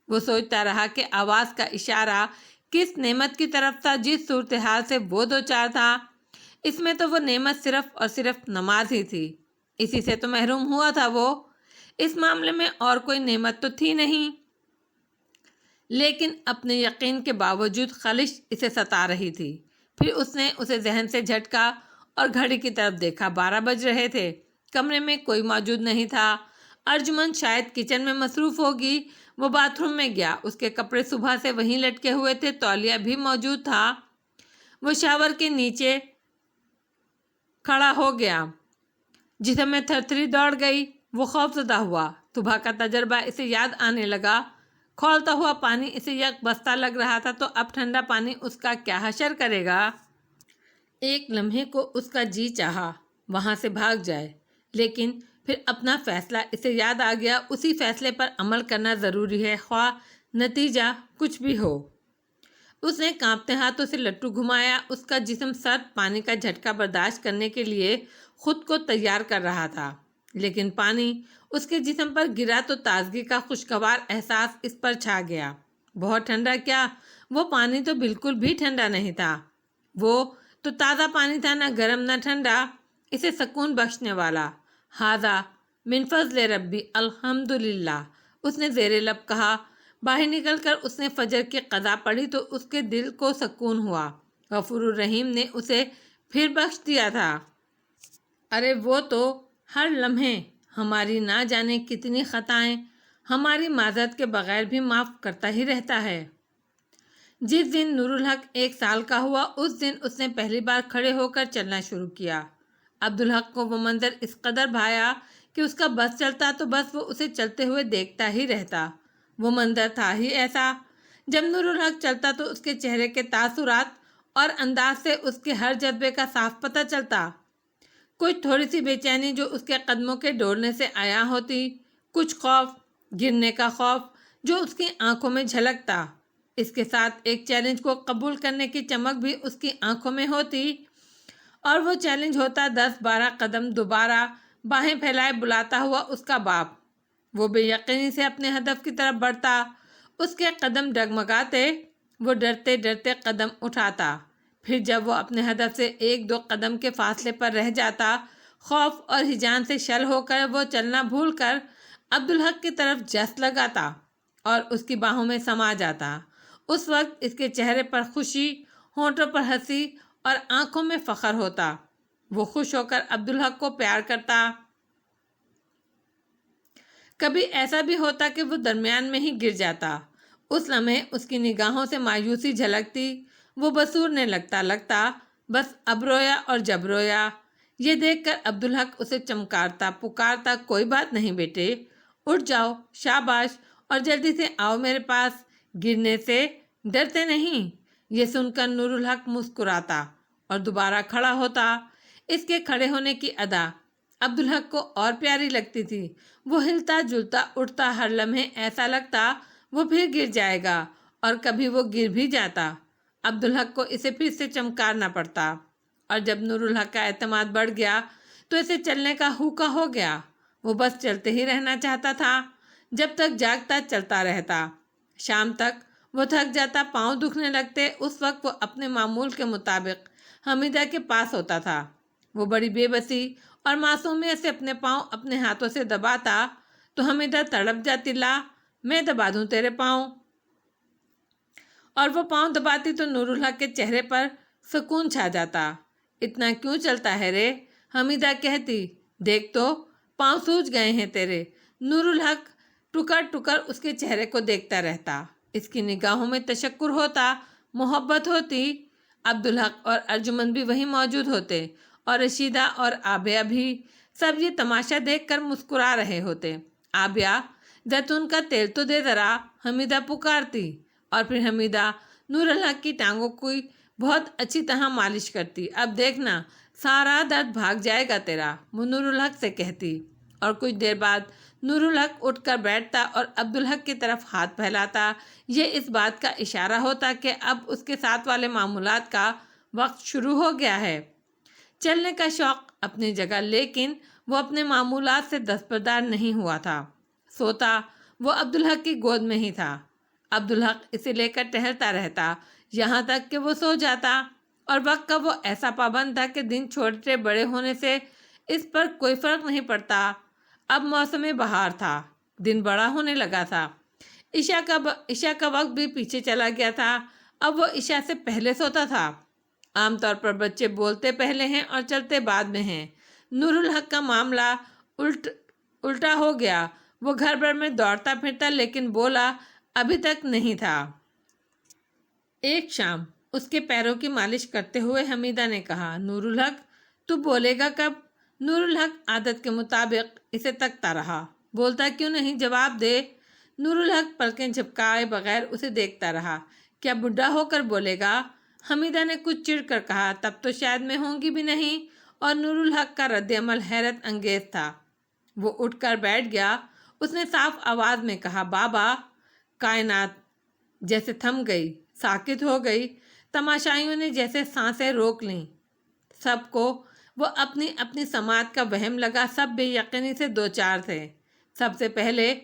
وہ سوچتا رہا کہ آواز کا اشارہ کس نعمت کی طرف تھا جس صورتحال سے وہ دوچار تھا۔ اس میں تو وہ نعمت صرف اور صرف نماز ہی تھی، اسی سے تو محروم ہوا تھا وہ۔ اس معاملے میں اور کوئی نعمت تو تھی نہیں، لیکن اپنے یقین کے باوجود خلش اسے ستا رہی تھی۔ پھر اس نے اسے ذہن سے جھٹکا اور گھڑی کی طرف دیکھا۔ 12 بج رہے تھے۔ کمرے میں کوئی موجود نہیں تھا۔ ارجمند شاید کچن میں مصروف ہوگی۔ وہ باتھ روم میں گیا۔ اس کے کپڑے صبح سے وہیں لٹکے ہوئے تھے، تولیہ بھی موجود تھا۔ وہ شاور کے نیچے کھڑا ہو گیا جسم میں تھرتھری دوڑ گئی، وہ خوفزدہ ہوا۔ صبح کا تجربہ اسے یاد آنے لگا۔ کھولتا ہوا پانی اسے یک بستہ لگ رہا تھا، تو اب ٹھنڈا پانی اس کا کیا حشر کرے گا؟ ایک لمحے کو اس کا جی چاہا وہاں سے بھاگ جائے، لیکن پھر اپنا فیصلہ اسے یاد آ گیا۔ اسی فیصلے پر عمل کرنا ضروری ہے، خواہ نتیجہ کچھ بھی ہو۔ اس نے کانپتے ہاتھوں سے لٹو گھمایا۔ اس کا جسم سرد پانی کا جھٹکا برداشت کرنے کے لیے خود کو تیار کر رہا تھا، لیکن پانی اس کے جسم پر گرا تو تازگی کا خوشگوار احساس اس پر چھا گیا۔ بہت ٹھنڈا کیا، وہ پانی تو بالکل بھی ٹھنڈا نہیں تھا۔ وہ تو تازہ پانی تھا، نہ گرم نہ ٹھنڈا، اسے سکون بخشنے والا۔ ھذا من فضل ربی الحمدللہ، اس نے زیر لب کہا۔ باہر نکل کر اس نے فجر کی قضا پڑھی تو اس کے دل کو سکون ہوا۔ غفور الرحیم نے اسے پھر بخش دیا تھا۔ ارے وہ تو ہر لمحے ہماری نہ جانے کتنی خطائیں ہماری معذرت کے بغیر بھی معاف کرتا ہی رہتا ہے۔ جس دن نور الحق 1 سال کا ہوا، اس دن اس نے پہلی بار کھڑے ہو کر چلنا شروع کیا۔ عبدالحق کو وہ منظر اس قدر بھایا کہ اس کا بس چلتا تو بس وہ اسے چلتے ہوئے دیکھتا ہی رہتا۔ وہ منظر تھا ہی ایسا۔ جب نور الحق چلتا تو اس کے چہرے کے تاثرات اور انداز سے اس کے ہر جذبے کا صاف پتہ چلتا۔ کچھ تھوڑی سی بے چینی جو اس کے قدموں کے ڈولنے سے عیاں ہوتی، کچھ خوف، گرنے کا خوف جو اس کی آنکھوں میں جھلکتا، اس کے ساتھ ایک چیلنج کو قبول کرنے کی چمک بھی اس کی آنکھوں میں ہوتی، اور وہ چیلنج ہوتا 10-12 قدم دوبارہ باہیں پھیلائے بلاتا ہوا اس کا باپ۔ وہ بے یقینی سے اپنے ہدف کی طرف بڑھتا، اس کے قدم ڈگمگاتے، وہ ڈرتے ڈرتے قدم اٹھاتا۔ پھر جب وہ اپنے ہدف سے 1-2 قدم کے فاصلے پر رہ جاتا، خوف اور ہیجان سے شل ہو کر وہ چلنا بھول کر عبدالحق کی طرف جست لگاتا اور اس کی باہوں میں سما جاتا۔ اس وقت اس کے چہرے پر خوشی، ہونٹوں پر ہنسی اور آنکھوں میں فخر ہوتا۔ وہ خوش ہو کر عبدالحق کو پیار کرتا۔ کبھی ایسا بھی ہوتا کہ وہ درمیان میں ہی گر جاتا۔ اس لمحے اس کی نگاہوں سے مایوسی جھلکتی۔ وہ بسورنے لگتا بس اب رویا اور جب رویا۔ یہ دیکھ کر عبدالحق اسے چمکارتا، پکارتا، کوئی بات نہیں بیٹے، اٹھ جاؤ، شاباش، اور جلدی سے آؤ میرے پاس، گرنے سے ڈرتے نہیں۔ یہ سن کر نور الحق مسکراتا اور دوبارہ کھڑا ہوتا۔ اس کے کھڑے ہونے کی ادا عبدالحق کو اور پیاری لگتی تھی۔ وہ ہلتا جلتا اٹھتا، ہر لمحے ایسا لگتا وہ پھر گر جائے گا، اور کبھی وہ گر بھی جاتا۔ عبدالحق کو اسے پھر سے چمکارنا پڑتا، اور جب نور الحق کا اعتماد بڑھ گیا تو اسے چلنے کا ہوکا ہو گیا۔ وہ بس چلتے ہی رہنا چاہتا تھا، جب تک جاگتا چلتا رہتا۔ شام تک وہ تھک جاتا، پاؤں دکھنے لگتے۔ اس وقت وہ اپنے معمول کے مطابق حمیدہ کے پاس ہوتا تھا۔ وہ بڑی بے بسی اور معصومیت سے اپنے پاؤں اپنے ہاتھوں سے دباتا تو حمیدہ تڑپ جاتی، لا میں دبا دوں تیرے پاؤں، اور وہ پاؤں دباتی تو نور الحق کے چہرے پر سکون چھا جاتا۔ اتنا کیوں چلتا ہے رے؟ حمیدہ کہتی، دیکھ تو پاؤں سوج گئے ہیں تیرے۔ نور الحق ٹکر ٹکر اس کے چہرے کو دیکھتا رہتا۔ اس کی نگاہوں میں تشکر ہوتا، محبت ہوتی۔ عبدالحق اور ارجمند بھی وہیں موجود ہوتے، اور رشیدہ اور آبیہ بھی۔ سب یہ تماشا دیکھ کر مسکرا رہے ہوتے۔ آبیہ، زیتون کا تیل تو دے ذرا، حمیدہ پکارتی، اور پھر حمیدہ نور الحق کی ٹانگوں کی بہت اچھی طرح مالش کرتی۔ اب دیکھنا سارا درد بھاگ جائے گا تیرا، وہ نور الحق سے کہتی، اور کچھ دیر بعد نور الحق اٹھ کر بیٹھتا اور عبدالحق کی طرف ہاتھ پھیلاتا۔ یہ اس بات کا اشارہ ہوتا کہ اب اس کے ساتھ والے معمولات کا وقت شروع ہو گیا ہے۔ چلنے کا شوق اپنی جگہ، لیکن وہ اپنے معمولات سے دستبردار نہیں ہوا تھا۔ سوتا وہ عبدالحق کی گود میں ہی تھا۔ عبدالحق اسے لے کر ٹہلتا رہتا یہاں تک کہ وہ سو جاتا، اور وقت کا وہ ایسا پابند تھا کہ دن چھوٹے بڑے ہونے سے اس پر کوئی فرق نہیں پڑتا۔ اب موسم بہار تھا، دن بڑا ہونے لگا تھا، عشاء کا وقت بھی پیچھے چلا گیا تھا۔ اب وہ عشاء سے پہلے سوتا تھا۔ عام طور پر بچے بولتے پہلے ہیں اور چلتے بعد میں ہیں۔ نور الحق کا معاملہ الٹا ہو گیا۔ وہ گھر بھر میں دوڑتا پھرتا، لیکن بولا ابھی تک نہیں تھا۔ ایک شام اس کے پیروں کی مالش کرتے ہوئے حمیدہ نے کہا، نور الحق تو بولے گا کب؟ نور الحق عادت کے مطابق اسے تکتا رہا۔ بولتا کیوں نہیں، جواب دے۔ نور الحق پلکیں جھپکائے بغیر اسے دیکھتا رہا۔ کیا بڈھا ہو کر بولے گا؟ حمیدہ نے کچھ چڑ کر کہا، تب تو شاید میں ہوں گی بھی نہیں۔ اور نور الحق کا رد عمل حیرت انگیز تھا۔ وہ اٹھ کر بیٹھ گیا۔ اس نے صاف آواز میں کہا، بابا۔ کائنات جیسے تھم گئی، ساکت ہو گئی۔ تماشائیوں نے جیسے سانسیں روک لیں۔ سب کو وہ اپنی اپنی سماعت کا وہم لگا۔ سب بے یقینی سے دوچار تھے۔ سب سے پہلے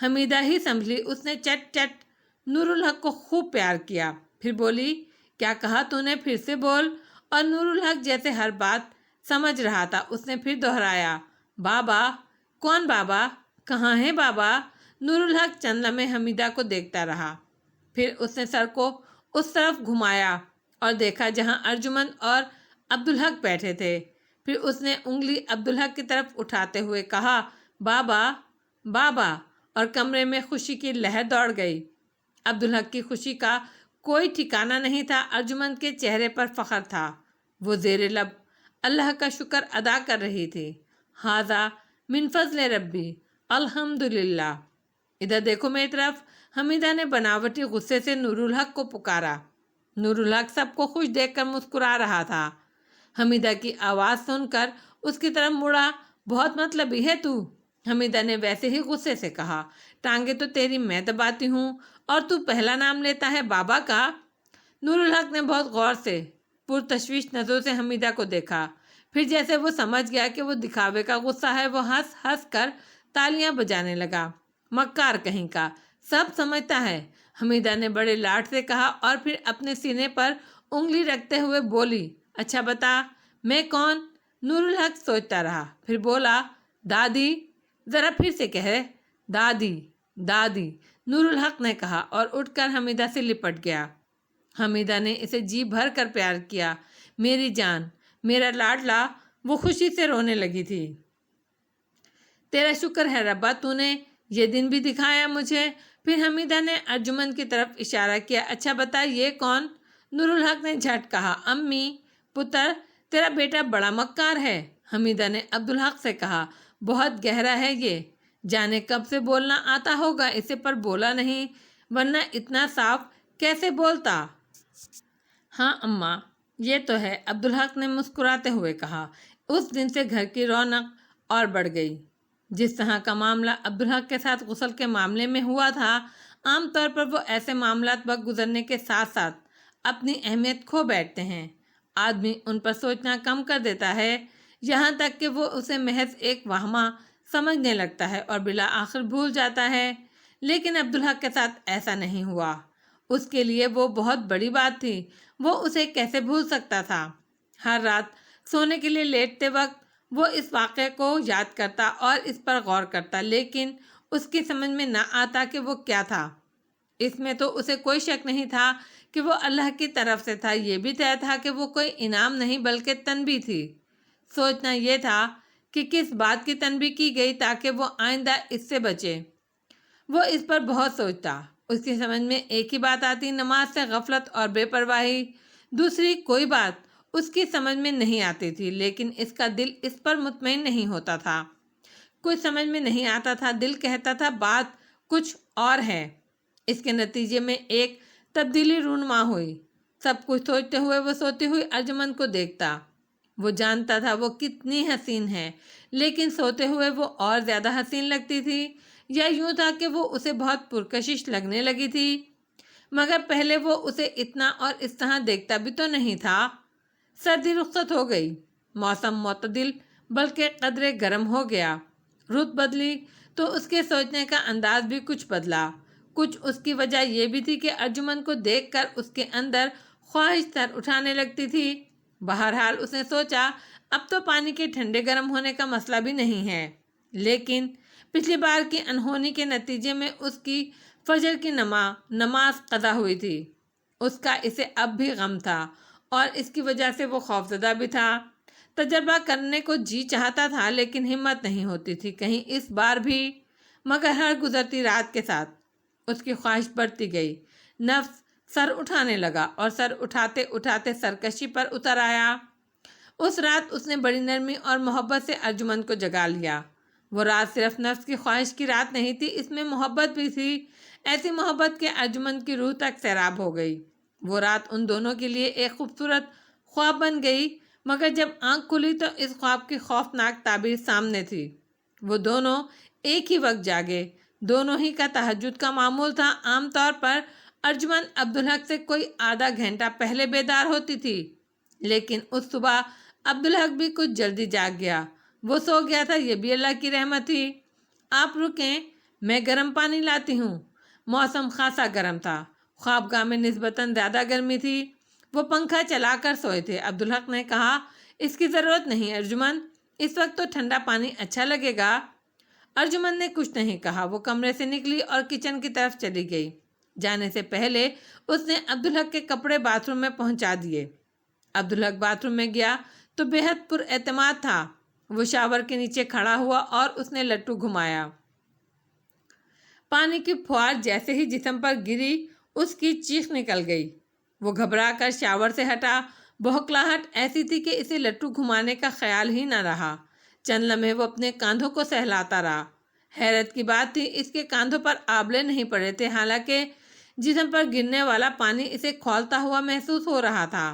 حمیدہ ہی سنبھلی۔ اس نے چٹ چٹ نور الحق کو خوب پیار کیا۔ پھر بولی، کیا کہا تو نے؟ پھر سے بول۔ اور نور الحق جیسے ہر بات سمجھ رہا تھا، اس نے پھر دہرایا، بابا۔ کون بابا؟ کہاں ہے بابا؟ نور الحق چند لمحے حمیدہ کو دیکھتا رہا۔ پھر اس نے سر کو اس طرف گھمایا اور دیکھا جہاں ارجمند اور عبدالحق بیٹھے تھے۔ پھر اس نے انگلی عبدالحق کی طرف اٹھاتے ہوئے کہا، بابا، بابا۔ اور کمرے میں خوشی کی لہر دوڑ گئی۔ عبدالحق کی خوشی کا کوئی ٹھکانہ نہیں تھا۔ ارجمند کے چہرے پر فخر تھا۔ وہ زیر لب اللہ کا شکر ادا کر رہی تھی۔ ھذا من فضل ربی، الحمدللہ۔ ادھر دیکھو میری طرف۔ حمیدہ نے بناوٹی غصے سے نور الحق کو پکارا۔ نور الحق سب کو خوش دیکھ کر مسکرا رہا تھا۔ حمیدہ کی آواز سن کر اس کی طرف مڑا، بہت مطلبی ہے تو۔ حمیدہ نے ویسے ہی غصے سے کہا، ٹانگیں تو تیری میں دباتی ہوں اور تو پہلا نام لیتا ہے بابا کا۔ نور الحق نے بہت غور سے پرتشویش نظروں سے حمیدہ کو دیکھا۔ پھر جیسے وہ سمجھ گیا کہ وہ دکھاوے کا غصہ ہے، وہ ہنس ہنس کر تالیاں بجانے لگا۔ مکار کہیں کا، سب سمجھتا ہے، حمیدہ نے بڑے لاڈ سے کہا اور پھر اپنے سینے پر انگلی رکھتے ہوئے بولی، اچھا بتا، میں کون؟ نور الحق سوچتا رہا، پھر بولا، دادی۔ ذرا پھر سے کہے، دادی، دادی، نور الحق نے کہا اور اٹھ کر حمیدہ سے لپٹ گیا۔ حمیدہ نے اسے جی بھر کر پیار کیا۔ میری جان، میرا لاڈلا۔ وہ خوشی سے رونے لگی تھی۔ تیرا شکر ہے ربا، تو نے یہ دن بھی دکھایا مجھے۔ پھر حمیدہ نے ارجمند کی طرف اشارہ کیا، اچھا بتا یہ کون؟ نور الحق نے جھٹ کہا، امی۔ پتر، تیرا بیٹا بڑا مکار ہے۔ حمیدہ نے عبدالحق سے کہا، بہت گہرا ہے یہ، جانے کب سے بولنا آتا ہوگا اسے، پر بولا نہیں، ورنہ اتنا صاف کیسے بولتا؟ ہاں اماں، یہ تو ہے، عبدالحق نے مسکراتے ہوئے کہا۔ اس دن سے گھر کی رونق اور بڑھ گئی۔ جس طرح کا معاملہ عبدالحق کے ساتھ غسل کے معاملے میں ہوا تھا، عام طور پر وہ ایسے معاملات وقت گزرنے کے ساتھ ساتھ اپنی اہمیت کھو بیٹھتے ہیں۔ آدمی ان پر سوچنا کم کر دیتا ہے، یہاں تک کہ وہ اسے محض ایک وہمہ سمجھنے لگتا ہے اور بالآخر بھول جاتا ہے۔ لیکن عبدالحق کے ساتھ ایسا نہیں ہوا۔ اس کے لیے وہ بہت بڑی بات تھی۔ وہ اسے کیسے بھول سکتا تھا؟ ہر رات سونے کے لیے لیٹتے وقت وہ اس واقعے کو یاد کرتا اور اس پر غور کرتا، لیکن اس کی سمجھ میں نہ آتا کہ وہ کیا تھا۔ اس میں تو اسے کوئی شک نہیں تھا کہ وہ اللہ کی طرف سے تھا۔ یہ بھی طے تھا کہ وہ کوئی انعام نہیں بلکہ تنبیہ تھی۔ سوچنا یہ تھا کہ کس بات کی تنبیہ کی گئی تاکہ وہ آئندہ اس سے بچے۔ وہ اس پر بہت سوچتا۔ اس کی سمجھ میں ایک ہی بات آتی، نماز سے غفلت اور بے پرواہی۔ دوسری کوئی بات اس کی سمجھ میں نہیں آتی تھی، لیکن اس کا دل اس پر مطمئن نہیں ہوتا تھا۔ کچھ سمجھ میں نہیں آتا تھا، دل کہتا تھا بات کچھ اور ہے۔ اس کے نتیجے میں ایک تبدیلی رونما ہوئی۔ سب کچھ سوچتے ہوئے وہ سوتی ہوئی ارجمند کو دیکھتا۔ وہ جانتا تھا وہ کتنی حسین ہے، لیکن سوتے ہوئے وہ اور زیادہ حسین لگتی تھی، یا یوں تھا کہ وہ اسے بہت پرکشش لگنے لگی تھی۔ مگر پہلے وہ اسے اتنا اور اس طرح دیکھتا بھی تو نہیں تھا۔ سردی رخصت ہو گئی، موسم معتدل بلکہ قدرے گرم ہو گیا۔ رت بدلی تو اس کے سوچنے کا انداز بھی کچھ بدلا۔ کچھ اس کی وجہ یہ بھی تھی کہ ارجمند کو دیکھ کر اس کے اندر خواہش سر اٹھانے لگتی تھی۔ بہرحال اس نے سوچا اب تو پانی کے ٹھنڈے گرم ہونے کا مسئلہ بھی نہیں ہے۔ لیکن پچھلی بار کی انہونی کے نتیجے میں اس کی فجر کی نماز قضا ہوئی تھی۔ اس کا اسے اب بھی غم تھا اور اس کی وجہ سے وہ خوفزدہ بھی تھا۔ تجربہ کرنے کو جی چاہتا تھا لیکن ہمت نہیں ہوتی تھی، کہیں اس بار بھی۔ مگر ہر گزرتی رات کے ساتھ اس کی خواہش بڑھتی گئی۔ نفس سر اٹھانے لگا اور سر اٹھاتے اٹھاتے سرکشی پر اتر آیا۔ اس رات اس نے بڑی نرمی اور محبت سے ارجمند کو جگا لیا۔ وہ رات صرف نفس کی خواہش کی رات نہیں تھی، اس میں محبت بھی تھی، ایسی محبت کہ ارجمند کی روح تک سیراب ہو گئی۔ وہ رات ان دونوں کے لیے ایک خوبصورت خواب بن گئی، مگر جب آنکھ کھلی تو اس خواب کی خوفناک تعبیر سامنے تھی۔ وہ دونوں ایک ہی وقت جاگے، دونوں ہی کا تہجد کا معمول تھا۔ عام طور پر ارجمند عبدالحق سے کوئی آدھا گھنٹہ پہلے بیدار ہوتی تھی، لیکن اس صبح عبدالحق بھی کچھ جلدی جاگ گیا۔ وہ سو گیا تھا، یہ بھی اللہ کی رحمت تھی۔ آپ رکیں، میں گرم پانی لاتی ہوں۔ موسم خاصا گرم تھا، خوابگاہ میں نسبتاً زیادہ گرمی تھی۔ وہ پنکھا چلا کر سوئے تھے۔ عبدالحق نے کہا، اس کی ضرورت نہیں ارجمند، اس وقت تو ٹھنڈا پانی اچھا لگے گا۔ ارجمند نے کچھ نہیں کہا۔ وہ کمرے سے نکلی اور کچن کی طرف چلی گئی۔ جانے سے پہلے اس نے عبدالحق کے کپڑے باتھ روم میں پہنچا دیے۔ عبدالحق باتھ روم میں گیا تو بے حد پر اعتماد تھا۔ وہ شاور کے نیچے کھڑا ہوا اور اس نے لٹو گھمایا۔ پانی کی پھوار جیسے ہی جسم پر گری، اس کی چیخ نکل گئی۔ وہ گھبرا کر شاور سے ہٹا۔ بہکلاہٹ ایسی تھی کہ اسے لٹو گھمانے کا خیال ہی نہ رہا۔ چند لمحے وہ اپنے کاندھوں کو سہلاتا رہا۔ حیرت کی بات تھی، اس کے کاندھوں پر آبلے نہیں پڑے تھے، حالانکہ جسم پر گرنے والا پانی اسے کھولتا ہوا محسوس ہو رہا تھا۔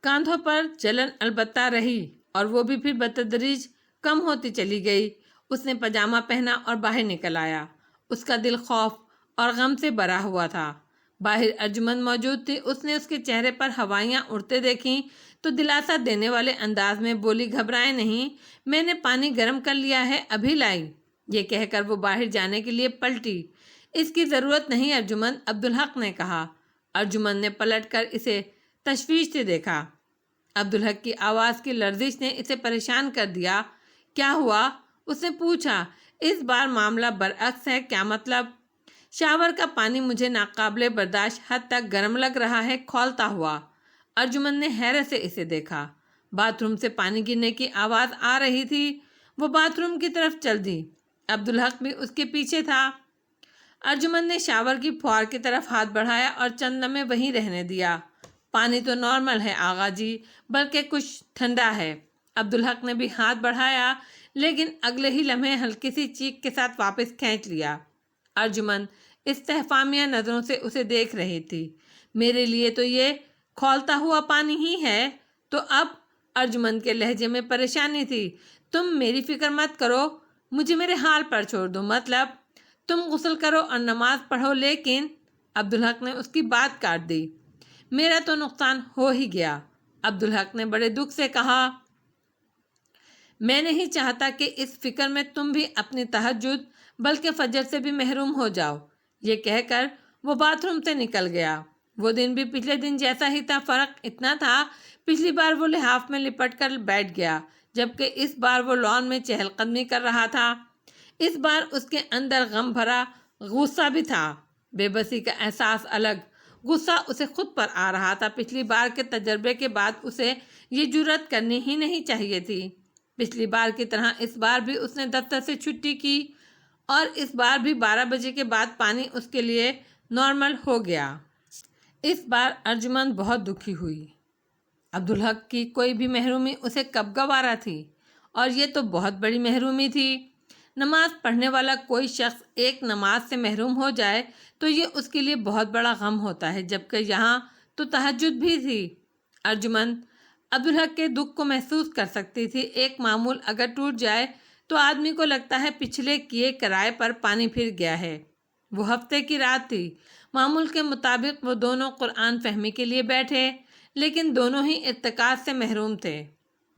کاندھوں پر جلن البتہ رہی، اور وہ بھی پھر بتدریج کم ہوتی چلی گئی۔ اس نے پاجامہ پہنا اور باہر نکل آیا۔ اس کا دل خوف اور غم سے بھرا ہوا تھا۔ باہر ارجمند موجود تھی۔ اس نے اس کے چہرے پر ہوائیاں اڑتے دیکھیں تو دلاسا دینے والے انداز میں بولی، گھبرائے نہیں، میں نے پانی گرم کر لیا ہے، ابھی لائی۔ یہ کہہ کر وہ باہر جانے کے لیے پلٹی۔ اس کی ضرورت نہیں ارجمند، عبدالحق نے کہا۔ ارجمند نے پلٹ کر اسے تشویش سے دیکھا۔ عبدالحق کی آواز کی لرزش نے اسے پریشان کر دیا۔ کیا ہوا؟ اس نے پوچھا۔ اس بار معاملہ برعکس ہے۔ کیا مطلب؟ شاور کا پانی مجھے ناقابل برداشت حد تک گرم لگ رہا ہے، کھولتا ہوا۔ ارجمند نے حیرت سے اسے دیکھا۔ باتھ روم سے پانی گرنے کی آواز آ رہی تھی۔ وہ باتھ روم کی طرف چل دی۔ عبدالحق بھی اس کے پیچھے تھا۔ ارجمند نے شاور کی پھوار کی طرف ہاتھ بڑھایا اور چند لمحے وہیں رہنے دیا۔ پانی تو نارمل ہے آغا جی، بلکہ کچھ ٹھنڈا ہے۔ عبدالحق نے بھی ہاتھ بڑھایا، لیکن اگلے ہی لمحے ہلکی سی چیخ کے ساتھ واپس کھینچ لیا۔ ارجمند استفہامیہ نظروں سے اسے دیکھ رہی تھی۔ میرے لیے تو یہ کھولتا ہوا پانی ہی ہے تو اب؟ ارجمند کے لہجے میں پریشانی تھی۔ تم میری فکر مت کرو، مجھے میرے حال پر چھوڑ دو۔ مطلب تم غسل کرو اور نماز پڑھو، لیکن عبدالحق نے اس کی بات کاٹ دی۔ میرا تو نقصان ہو ہی گیا، عبدالحق نے بڑے دکھ سے کہا۔ میں نہیں چاہتا کہ اس فکر میں تم بھی اپنی تہجد بلکہ فجر سے بھی محروم ہو جاؤ۔ یہ کہہ کر وہ باتھ روم سے نکل گیا۔ وہ دن بھی پچھلے دن جیسا ہی تھا، فرق اتنا تھا پچھلی بار وہ لحاف میں لپٹ کر بیٹھ گیا، جبکہ اس بار وہ لان میں چہل قدمی کر رہا تھا۔ اس بار اس کے اندر غم بھرا غصہ بھی تھا، بے بسی کا احساس الگ۔ غصہ اسے خود پر آ رہا تھا۔ پچھلی بار کے تجربے کے بعد اسے یہ جرأت کرنی ہی نہیں چاہیے تھی۔ پچھلی بار کی طرح اس بار بھی اس نے دفتر سے چھٹی کی، اور اس بار بھی 12 بجے کے بعد پانی اس کے لیے نارمل ہو گیا۔ اس بار ارجمند بہت دکھی ہوئی۔ عبدالحق کی کوئی بھی محرومی اسے کب گوارا تھی، اور یہ تو بہت بڑی محرومی تھی۔ نماز پڑھنے والا کوئی شخص ایک نماز سے محروم ہو جائے تو یہ اس کے لیے بہت بڑا غم ہوتا ہے، جبکہ یہاں تو تہجد بھی تھی۔ ارجمند عبدالحق کے دکھ کو محسوس کر سکتی تھی۔ ایک معمول اگر ٹوٹ جائے تو آدمی کو لگتا ہے پچھلے کیے کرائے پر پانی پھر گیا ہے۔ وہ ہفتے کی رات تھی۔ معمول کے مطابق وہ دونوں قرآن فہمی کے لیے بیٹھے، لیکن دونوں ہی ارتکاز سے محروم تھے۔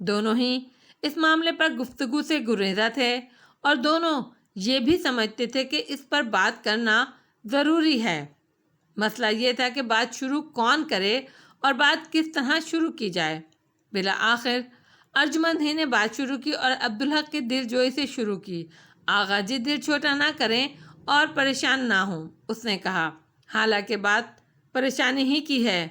دونوں ہی اس معاملے پر گفتگو سے گریزاں تھے، اور دونوں یہ بھی سمجھتے تھے کہ اس پر بات کرنا ضروری ہے۔ مسئلہ یہ تھا کہ بات شروع کون کرے اور بات کس طرح شروع کی جائے۔ بالآخر ارجمند ہی نے بات شروع کی اور عبدالحق کی دل جوئی سے شروع کی۔ آغا جی دل چھوٹا نہ کریں اور پریشان نہ ہوں، اس نے کہا۔ حالانکہ بات پریشانی ہی کی ہے،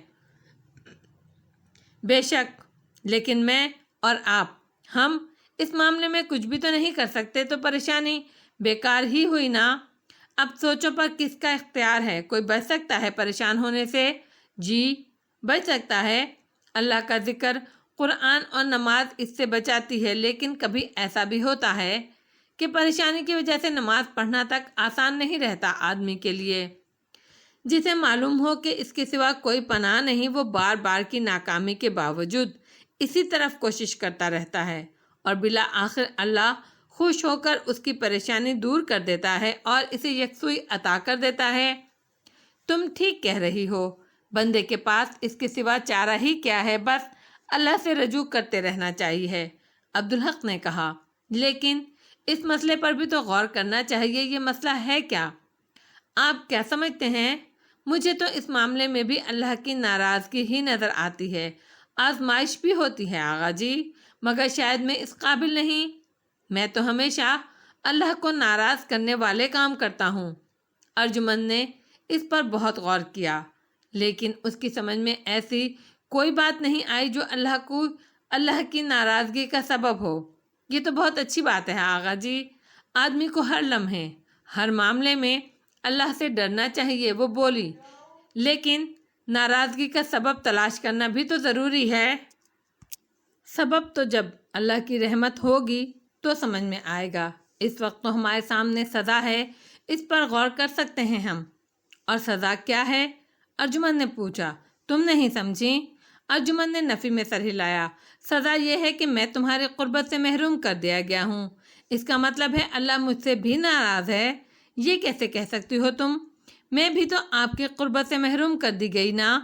بے شک، لیکن میں اور آپ، ہم اس معاملے میں کچھ بھی تو نہیں کر سکتے، تو پریشانی بیکار ہی ہوئی نا۔ اب سوچو پر کس کا اختیار ہے؟ کوئی بچ سکتا ہے پریشان ہونے سے؟ جی بچ سکتا ہے۔ اللہ کا ذکر قرآن اور نماز اس سے بچاتی ہے، لیکن کبھی ایسا بھی ہوتا ہے کہ پریشانی کی وجہ سے نماز پڑھنا تک آسان نہیں رہتا۔ آدمی کے لیے جسے معلوم ہو کہ اس کے سوا کوئی پناہ نہیں، وہ بار بار کی ناکامی کے باوجود اسی طرف کوشش کرتا رہتا ہے، اور بالآخر اللہ خوش ہو کر اس کی پریشانی دور کر دیتا ہے اور اسے یکسوئی عطا کر دیتا ہے۔ تم ٹھیک کہہ رہی ہو، بندے کے پاس اس کے سوا چارہ ہی کیا ہے، بس اللہ سے رجوع کرتے رہنا چاہیے۔ عبدالحق نے کہا، لیکن اس مسئلے پر بھی تو غور کرنا چاہیے، یہ مسئلہ ہے کیا؟ آپ کیا سمجھتے ہیں؟ مجھے تو اس معاملے میں بھی اللہ کی ناراضگی ہی نظر آتی ہے۔ آزمائش بھی ہوتی ہے آغا جی، مگر شاید میں اس قابل نہیں۔ میں تو ہمیشہ اللہ کو ناراض کرنے والے کام کرتا ہوں۔ ارجمن نے اس پر بہت غور کیا، لیکن اس کی سمجھ میں ایسی کوئی بات نہیں آئی جو اللہ کی ناراضگی کا سبب ہو۔ یہ تو بہت اچھی بات ہے آغا جی، آدمی کو ہر لمحے ہر معاملے میں اللہ سے ڈرنا چاہیے۔ وہ بولی، لیکن ناراضگی کا سبب تلاش کرنا بھی تو ضروری ہے۔ سبب تو جب اللہ کی رحمت ہوگی تو سمجھ میں آئے گا۔ اس وقت تو ہمارے سامنے سزا ہے، اس پر غور کر سکتے ہیں ہم۔ اور سزا کیا ہے؟ ارجمن نے پوچھا۔ تم نہیں سمجھی؟ ارجمن نے نفی میں سر ہلایا۔ سزا یہ ہے کہ میں تمہاری قربت سے محروم کر دیا گیا ہوں۔ اس کا مطلب ہے اللہ مجھ سے بھی ناراض ہے؟ یہ کیسے کہہ سکتی ہو تم؟ میں بھی تو آپ کی قربت سے محروم کر دی گئی نا۔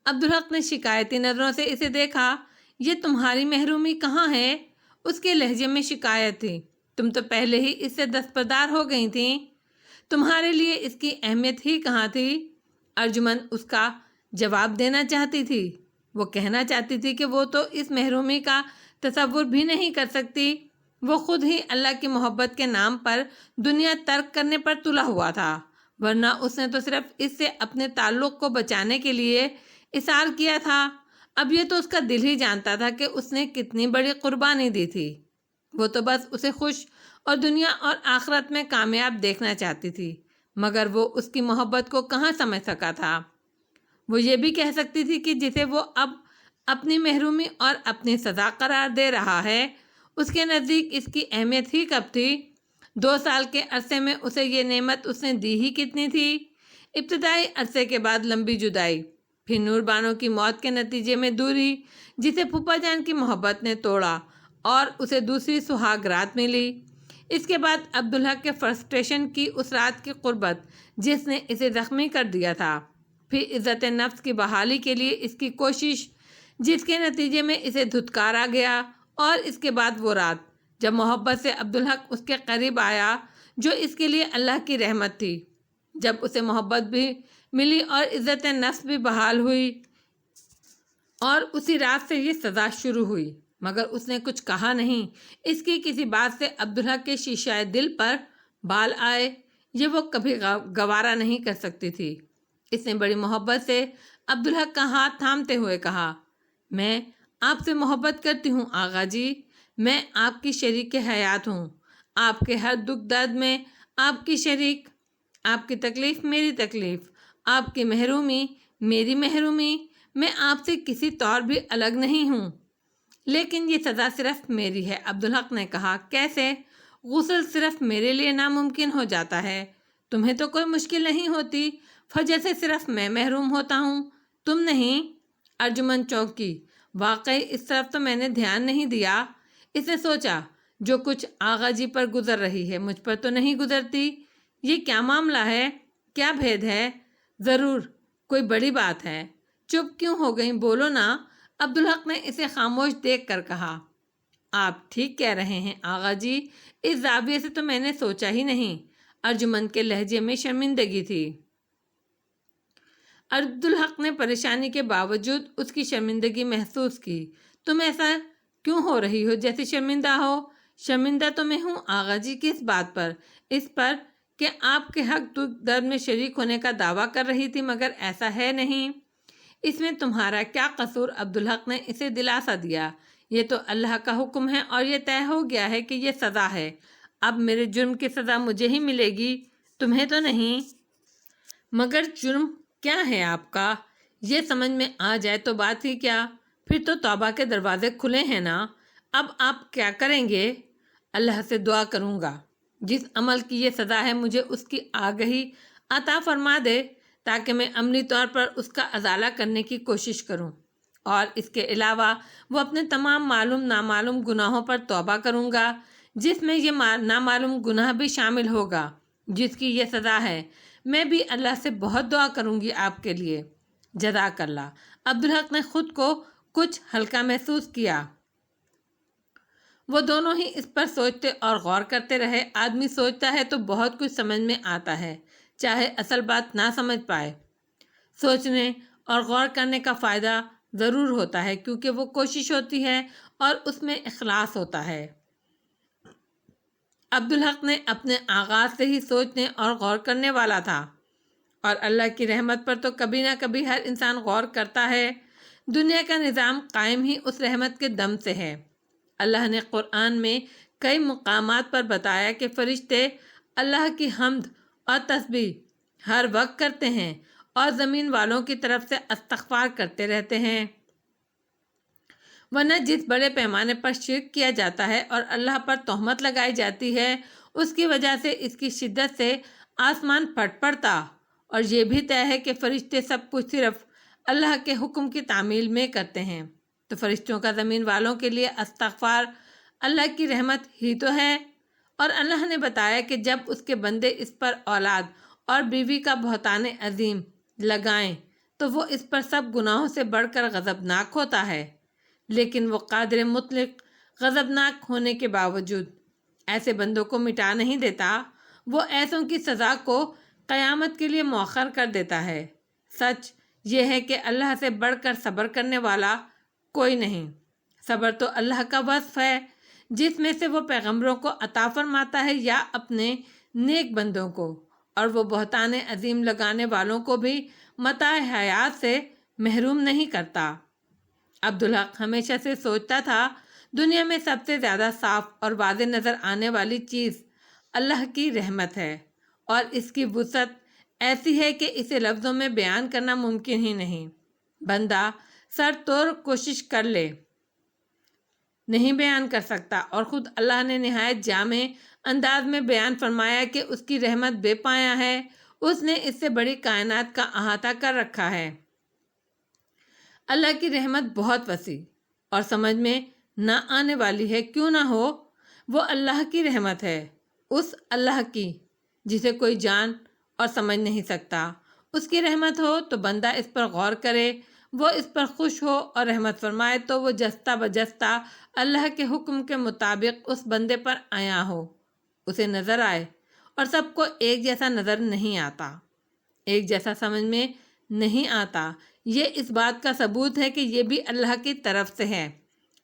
عبدالحق نے شکایتی نظروں سے اسے دیکھا۔ یہ تمہاری محرومی کہاں ہے؟ اس کے لہجے میں شکایت تھی۔ تم تو پہلے ہی اس سے دستبردار ہو گئی تھیں، تمہارے لیے اس کی اہمیت ہی کہاں تھی؟ ارجمن اس کا جواب دینا چاہتی تھی، وہ کہنا چاہتی تھی کہ وہ تو اس محرومی کا تصور بھی نہیں کر سکتی۔ وہ خود ہی اللہ کی محبت کے نام پر دنیا ترک کرنے پر تلا ہوا تھا، ورنہ اس نے تو صرف اس سے اپنے تعلق کو بچانے کے لیے اصرار کیا تھا۔ اب یہ تو اس کا دل ہی جانتا تھا کہ اس نے کتنی بڑی قربانی دی تھی۔ وہ تو بس اسے خوش اور دنیا اور آخرت میں کامیاب دیکھنا چاہتی تھی، مگر وہ اس کی محبت کو کہاں سمجھ سکا تھا۔ وہ یہ بھی کہہ سکتی تھی کہ جسے وہ اب اپنی محرومی اور اپنی سزا قرار دے رہا ہے، اس کے نزدیک اس کی اہمیت ہی کب تھی؟ 2 سال کے عرصے میں اسے یہ نعمت اس نے دی ہی کتنی تھی؟ ابتدائی عرصے کے بعد لمبی جدائی، پھر نور بانو کی موت کے نتیجے میں دوری جسے پھوپھا جان کی محبت نے توڑا، اور اسے دوسری سہاگ رات ملی۔ اس کے بعد عبدالحق کے فرسٹریشن کی اس رات کی قربت جس نے اسے زخمی کر دیا تھا، پھر عزت نفس کی بحالی کے لیے اس کی کوشش جس کے نتیجے میں اسے دھتکارا گیا، اور اس کے بعد وہ رات جب محبت سے عبدالحق اس کے قریب آیا جو اس کے لیے اللہ کی رحمت تھی، جب اسے محبت بھی ملی اور عزت نفس بھی بحال ہوئی، اور اسی رات سے یہ سزا شروع ہوئی۔ مگر اس نے کچھ کہا نہیں۔ اس کی کسی بات سے عبدالحق کے شیشہ دل پر بال آئے، یہ وہ کبھی گوارا نہیں کر سکتی تھی۔ اس نے بڑی محبت سے عبدالحق کا ہاتھ تھامتے ہوئے کہا، میں آپ سے محبت کرتی ہوں آغا جی، میں آپ کی شریک حیات ہوں، آپ کے ہر دکھ درد میں آپ کی شریک، آپ کی تکلیف میری تکلیف، آپ کی محرومی میری محرومی، میں آپ سے کسی طور بھی الگ نہیں ہوں، لیکن یہ سزا صرف میری ہے۔ عبدالحق نے کہا، کیسے؟ غسل صرف میرے لیے ناممکن ہو جاتا ہے، تمہیں تو کوئی مشکل نہیں ہوتی، فجر سے صرف میں محروم ہوتا ہوں، تم نہیں۔ ارجمن چونکی، واقعی اس طرف تو میں نے دھیان نہیں دیا۔ اس نے سوچا، جو کچھ آغا جی پر گزر رہی ہے مجھ پر تو نہیں گزرتی، یہ کیا معاملہ ہے؟ کیا بھید ہے؟ ضرور کوئی بڑی بات ہے۔ چپ کیوں ہو گئی؟ بولو نا۔ عبدالحق نے اسے خاموش دیکھ کر کہا، آپ ٹھیک کہہ رہے ہیں آغا جی، اس زاویے سے تو میں نے سوچا ہی نہیں۔ ارجمن کے لہجے میں شرمندگی تھی۔ عبدالحق نے پریشانی کے باوجود اس کی شرمندگی محسوس کی۔ تم ایسا کیوں ہو رہی ہو جیسے شرمندہ ہو؟ شرمندہ تو میں ہوں آغا جی، کس بات پر؟ اس پر کہ آپ کے حق دکھ درد میں شریک ہونے کا دعویٰ کر رہی تھی، مگر ایسا ہے نہیں۔ اس میں تمہارا کیا قصور؟ عبدالحق نے اسے دلاسا دیا۔ یہ تو اللہ کا حکم ہے اور یہ طے ہو گیا ہے کہ یہ سزا ہے، اب میرے جرم کی سزا مجھے ہی ملے گی، تمہیں تو نہیں۔ مگر جرم کیا ہے آپ کا؟ یہ سمجھ میں آ جائے تو بات ہی کیا؟ پھر تو توبہ کے دروازے کھلے ہیں نا، اب آپ کیا کریں گے؟ اللہ سے دعا کروں گا جس عمل کی یہ سزا ہے مجھے اس کی آگہی عطا فرما دے تاکہ میں عملی طور پر اس کا ازالہ کرنے کی کوشش کروں، اور اس کے علاوہ وہ اپنے تمام معلوم نامعلوم گناہوں پر توبہ کروں گا جس میں یہ نامعلوم گناہ بھی شامل ہوگا جس کی یہ سزا ہے۔ میں بھی اللہ سے بہت دعا کروں گی آپ کے لیے۔ جزاک اللہ۔ عبدالحق نے خود کو کچھ ہلکا محسوس کیا۔ وہ دونوں ہی اس پر سوچتے اور غور کرتے رہے۔ آدمی سوچتا ہے تو بہت کچھ سمجھ میں آتا ہے، چاہے اصل بات نہ سمجھ پائے۔ سوچنے اور غور کرنے کا فائدہ ضرور ہوتا ہے کیونکہ وہ کوشش ہوتی ہے اور اس میں اخلاص ہوتا ہے۔ عبدالحق نے اپنے آغاز سے ہی سوچنے اور غور کرنے والا تھا، اور اللہ کی رحمت پر تو کبھی نہ کبھی ہر انسان غور کرتا ہے۔ دنیا کا نظام قائم ہی اس رحمت کے دم سے ہے۔ اللہ نے قرآن میں کئی مقامات پر بتایا کہ فرشتے اللہ کی حمد اور تسبیح ہر وقت کرتے ہیں اور زمین والوں کی طرف سے استغفار کرتے رہتے ہیں، ورنہ جس بڑے پیمانے پر شرک کیا جاتا ہے اور اللہ پر تہمت لگائی جاتی ہے اس کی وجہ سے اس کی شدت سے آسمان پھٹ پڑتا، اور یہ بھی طے ہے کہ فرشتے سب کچھ صرف اللہ کے حکم کی تعمیل میں کرتے ہیں، تو فرشتوں کا زمین والوں کے لیے استغفار اللہ کی رحمت ہی تو ہے۔ اور اللہ نے بتایا کہ جب اس کے بندے اس پر اولاد اور بیوی کا بہتان عظیم لگائیں تو وہ اس پر سب گناہوں سے بڑھ کر غضبناک ہوتا ہے، لیکن وہ قادر مطلق غضبناک ہونے کے باوجود ایسے بندوں کو مٹا نہیں دیتا، وہ ایسوں کی سزا کو قیامت کے لیے مؤخر کر دیتا ہے۔ سچ یہ ہے کہ اللہ سے بڑھ کر صبر کرنے والا کوئی نہیں۔ صبر تو اللہ کا وصف ہے جس میں سے وہ پیغمبروں کو عطا فرماتا ہے یا اپنے نیک بندوں کو، اور وہ بہتان عظیم لگانے والوں کو بھی متاع حیات سے محروم نہیں کرتا۔ عبدالحق ہمیشہ سے سوچتا تھا دنیا میں سب سے زیادہ صاف اور واضح نظر آنے والی چیز اللہ کی رحمت ہے، اور اس کی وسعت ایسی ہے کہ اسے لفظوں میں بیان کرنا ممکن ہی نہیں۔ بندہ سر توڑ کوشش کر لے نہیں بیان کر سکتا، اور خود اللہ نے نہایت جامع انداز میں بیان فرمایا کہ اس کی رحمت بے پایہ ہے، اس نے اس سے بڑی کائنات کا احاطہ کر رکھا ہے۔ اللہ کی رحمت بہت وسیع اور سمجھ میں نہ آنے والی ہے، کیوں نہ ہو؟ وہ اللہ کی رحمت ہے، اس اللہ کی جسے کوئی جان اور سمجھ نہیں سکتا۔ اس کی رحمت ہو تو بندہ اس پر غور کرے، وہ اس پر خوش ہو اور رحمت فرمائے تو وہ جستہ بجستہ اللہ کے حکم کے مطابق اس بندے پر عیاں ہو، اسے نظر آئے، اور سب کو ایک جیسا نظر نہیں آتا، ایک جیسا سمجھ میں نہیں آتا۔ یہ اس بات کا ثبوت ہے کہ یہ بھی اللہ کی طرف سے ہے۔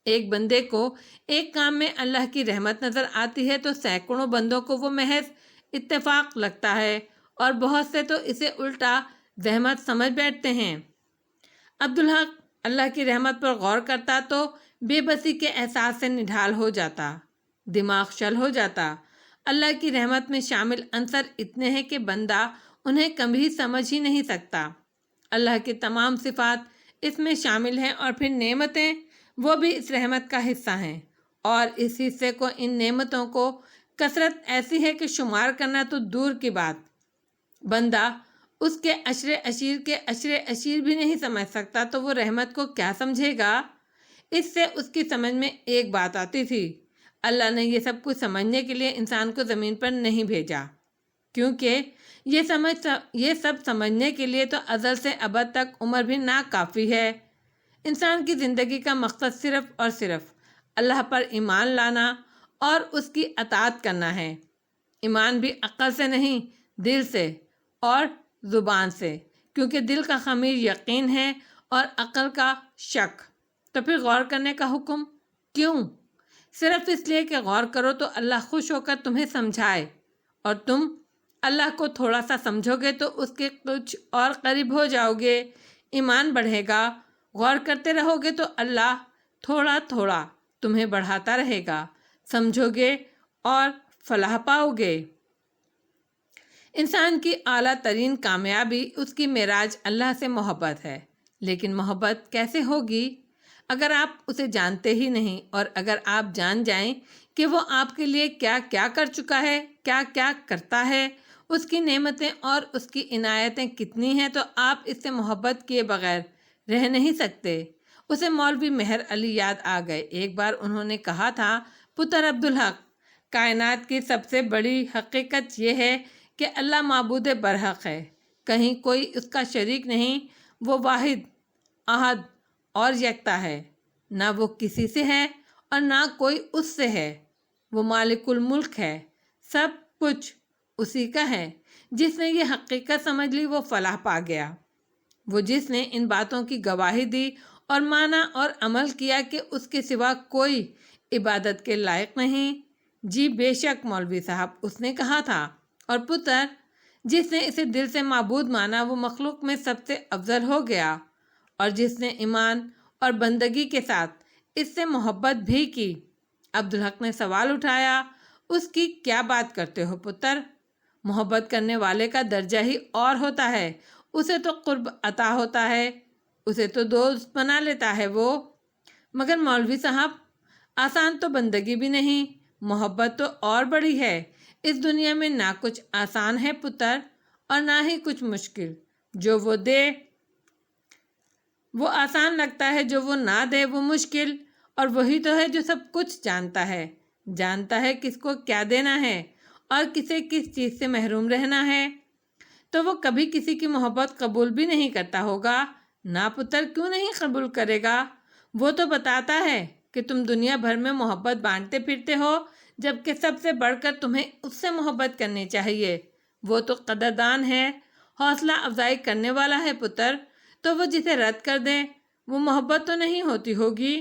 ایک بندے کو ایک کام میں اللہ کی رحمت نظر آتی ہے تو سینکڑوں بندوں کو وہ محض اتفاق لگتا ہے، اور بہت سے تو اسے الٹا زحمت سمجھ بیٹھتے ہیں۔ عبدالحق اللہ کی رحمت پر غور کرتا تو بے بسی کے احساس سے نڈھال ہو جاتا، دماغ شل ہو جاتا۔ اللہ کی رحمت میں شامل عنصر اتنے ہیں کہ بندہ انہیں کبھی سمجھ ہی نہیں سکتا۔ اللہ کی تمام صفات اس میں شامل ہیں، اور پھر نعمتیں وہ بھی اس رحمت کا حصہ ہیں، اور اس حصے کو، ان نعمتوں کو کثرت ایسی ہے کہ شمار کرنا تو دور کی بات، بندہ اس کے عشر عشیر کے عشر عشیر بھی نہیں سمجھ سکتا، تو وہ رحمت کو کیا سمجھے گا؟ اس سے اس کی سمجھ میں ایک بات آتی تھی، اللہ نے یہ سب کچھ سمجھنے کے لیے انسان کو زمین پر نہیں بھیجا، کیونکہ یہ سب سمجھنے کے لیے تو ازل سے ابد تک عمر بھی ناکافی ہے۔ انسان کی زندگی کا مقصد صرف اور صرف اللہ پر ایمان لانا اور اس کی اطاعت کرنا ہے۔ ایمان بھی عقل سے نہیں، دل سے اور زبان سے، کیونکہ دل کا خمیر یقین ہے اور عقل کا شک۔ تو پھر غور کرنے کا حکم کیوں؟ صرف اس لیے کہ غور کرو تو اللہ خوش ہو کر تمہیں سمجھائے، اور تم اللہ کو تھوڑا سا سمجھو گے تو اس کے کچھ اور قریب ہو جاؤ گے، ایمان بڑھے گا۔ غور کرتے رہو گے تو اللہ تھوڑا تھوڑا تمہیں بڑھاتا رہے گا، سمجھو گے اور فلاح پاؤ گے۔ انسان کی اعلیٰ ترین کامیابی اس کی معراج اللہ سے محبت ہے، لیکن محبت کیسے ہوگی؟ اگر آپ اسے جانتے ہی نہیں، اور اگر آپ جان جائیں کہ وہ آپ کے لیے کیا کیا کر چکا ہے، کیا کیا کرتا ہے، اس کی نعمتیں اور اس کی عنایتیں کتنی ہیں، تو آپ اس سے محبت کیے بغیر رہ نہیں سکتے۔ اسے مولوی مہر علی یاد آ گئے۔ ایک بار انہوں نے کہا تھا، پتر عبدالحق، کائنات کی سب سے بڑی حقیقت یہ ہے کہ اللہ معبود برحق ہے، کہیں کوئی اس کا شریک نہیں، وہ واحد، احد اور یکتا ہے، نہ وہ کسی سے ہے اور نہ کوئی اس سے ہے، وہ مالک الملک ہے، سب کچھ اسی کا ہے۔ جس نے یہ حقیقت سمجھ لی وہ فلاح پا گیا۔ وہ جس نے ان باتوں کی گواہی دی اور مانا اور عمل کیا کہ اس کے سوا کوئی عبادت کے لائق نہیں۔ جی بے شک مولوی صاحب، اس نے کہا تھا، اور پتر، جس نے اسے دل سے معبود مانا وہ مخلوق میں سب سے افضل ہو گیا، اور جس نے ایمان اور بندگی کے ساتھ اس سے محبت بھی کی۔ عبدالحق نے سوال اٹھایا، اس کی کیا بات کرتے ہو پتر؟ محبت کرنے والے کا درجہ ہی اور ہوتا ہے، اسے تو قرب عطا ہوتا ہے، اسے تو دوست بنا لیتا ہے وہ۔ مگر مولوی صاحب، آسان تو بندگی بھی نہیں، محبت تو اور بڑی ہے۔ اس دنیا میں نہ کچھ آسان ہے پتر، اور نہ ہی کچھ مشکل۔ جو وہ دے وہ آسان لگتا ہے، جو وہ نہ دے وہ مشکل، اور وہی تو ہے جو سب کچھ جانتا ہے کس کو کیا دینا ہے اور کسے کس چیز سے محروم رہنا ہے۔ تو وہ کبھی کسی کی محبت قبول بھی نہیں کرتا ہوگا؟ نہ پتر، کیوں نہیں قبول کرے گا؟ وہ تو بتاتا ہے کہ تم دنیا بھر میں محبت بانٹتے پھرتے ہو، جبکہ سب سے بڑھ کر تمہیں اس سے محبت کرنی چاہیے۔ وہ تو قدردان ہے، حوصلہ افزائی کرنے والا ہے پتر، تو وہ جسے رد کر دے وہ محبت تو نہیں ہوتی ہوگی۔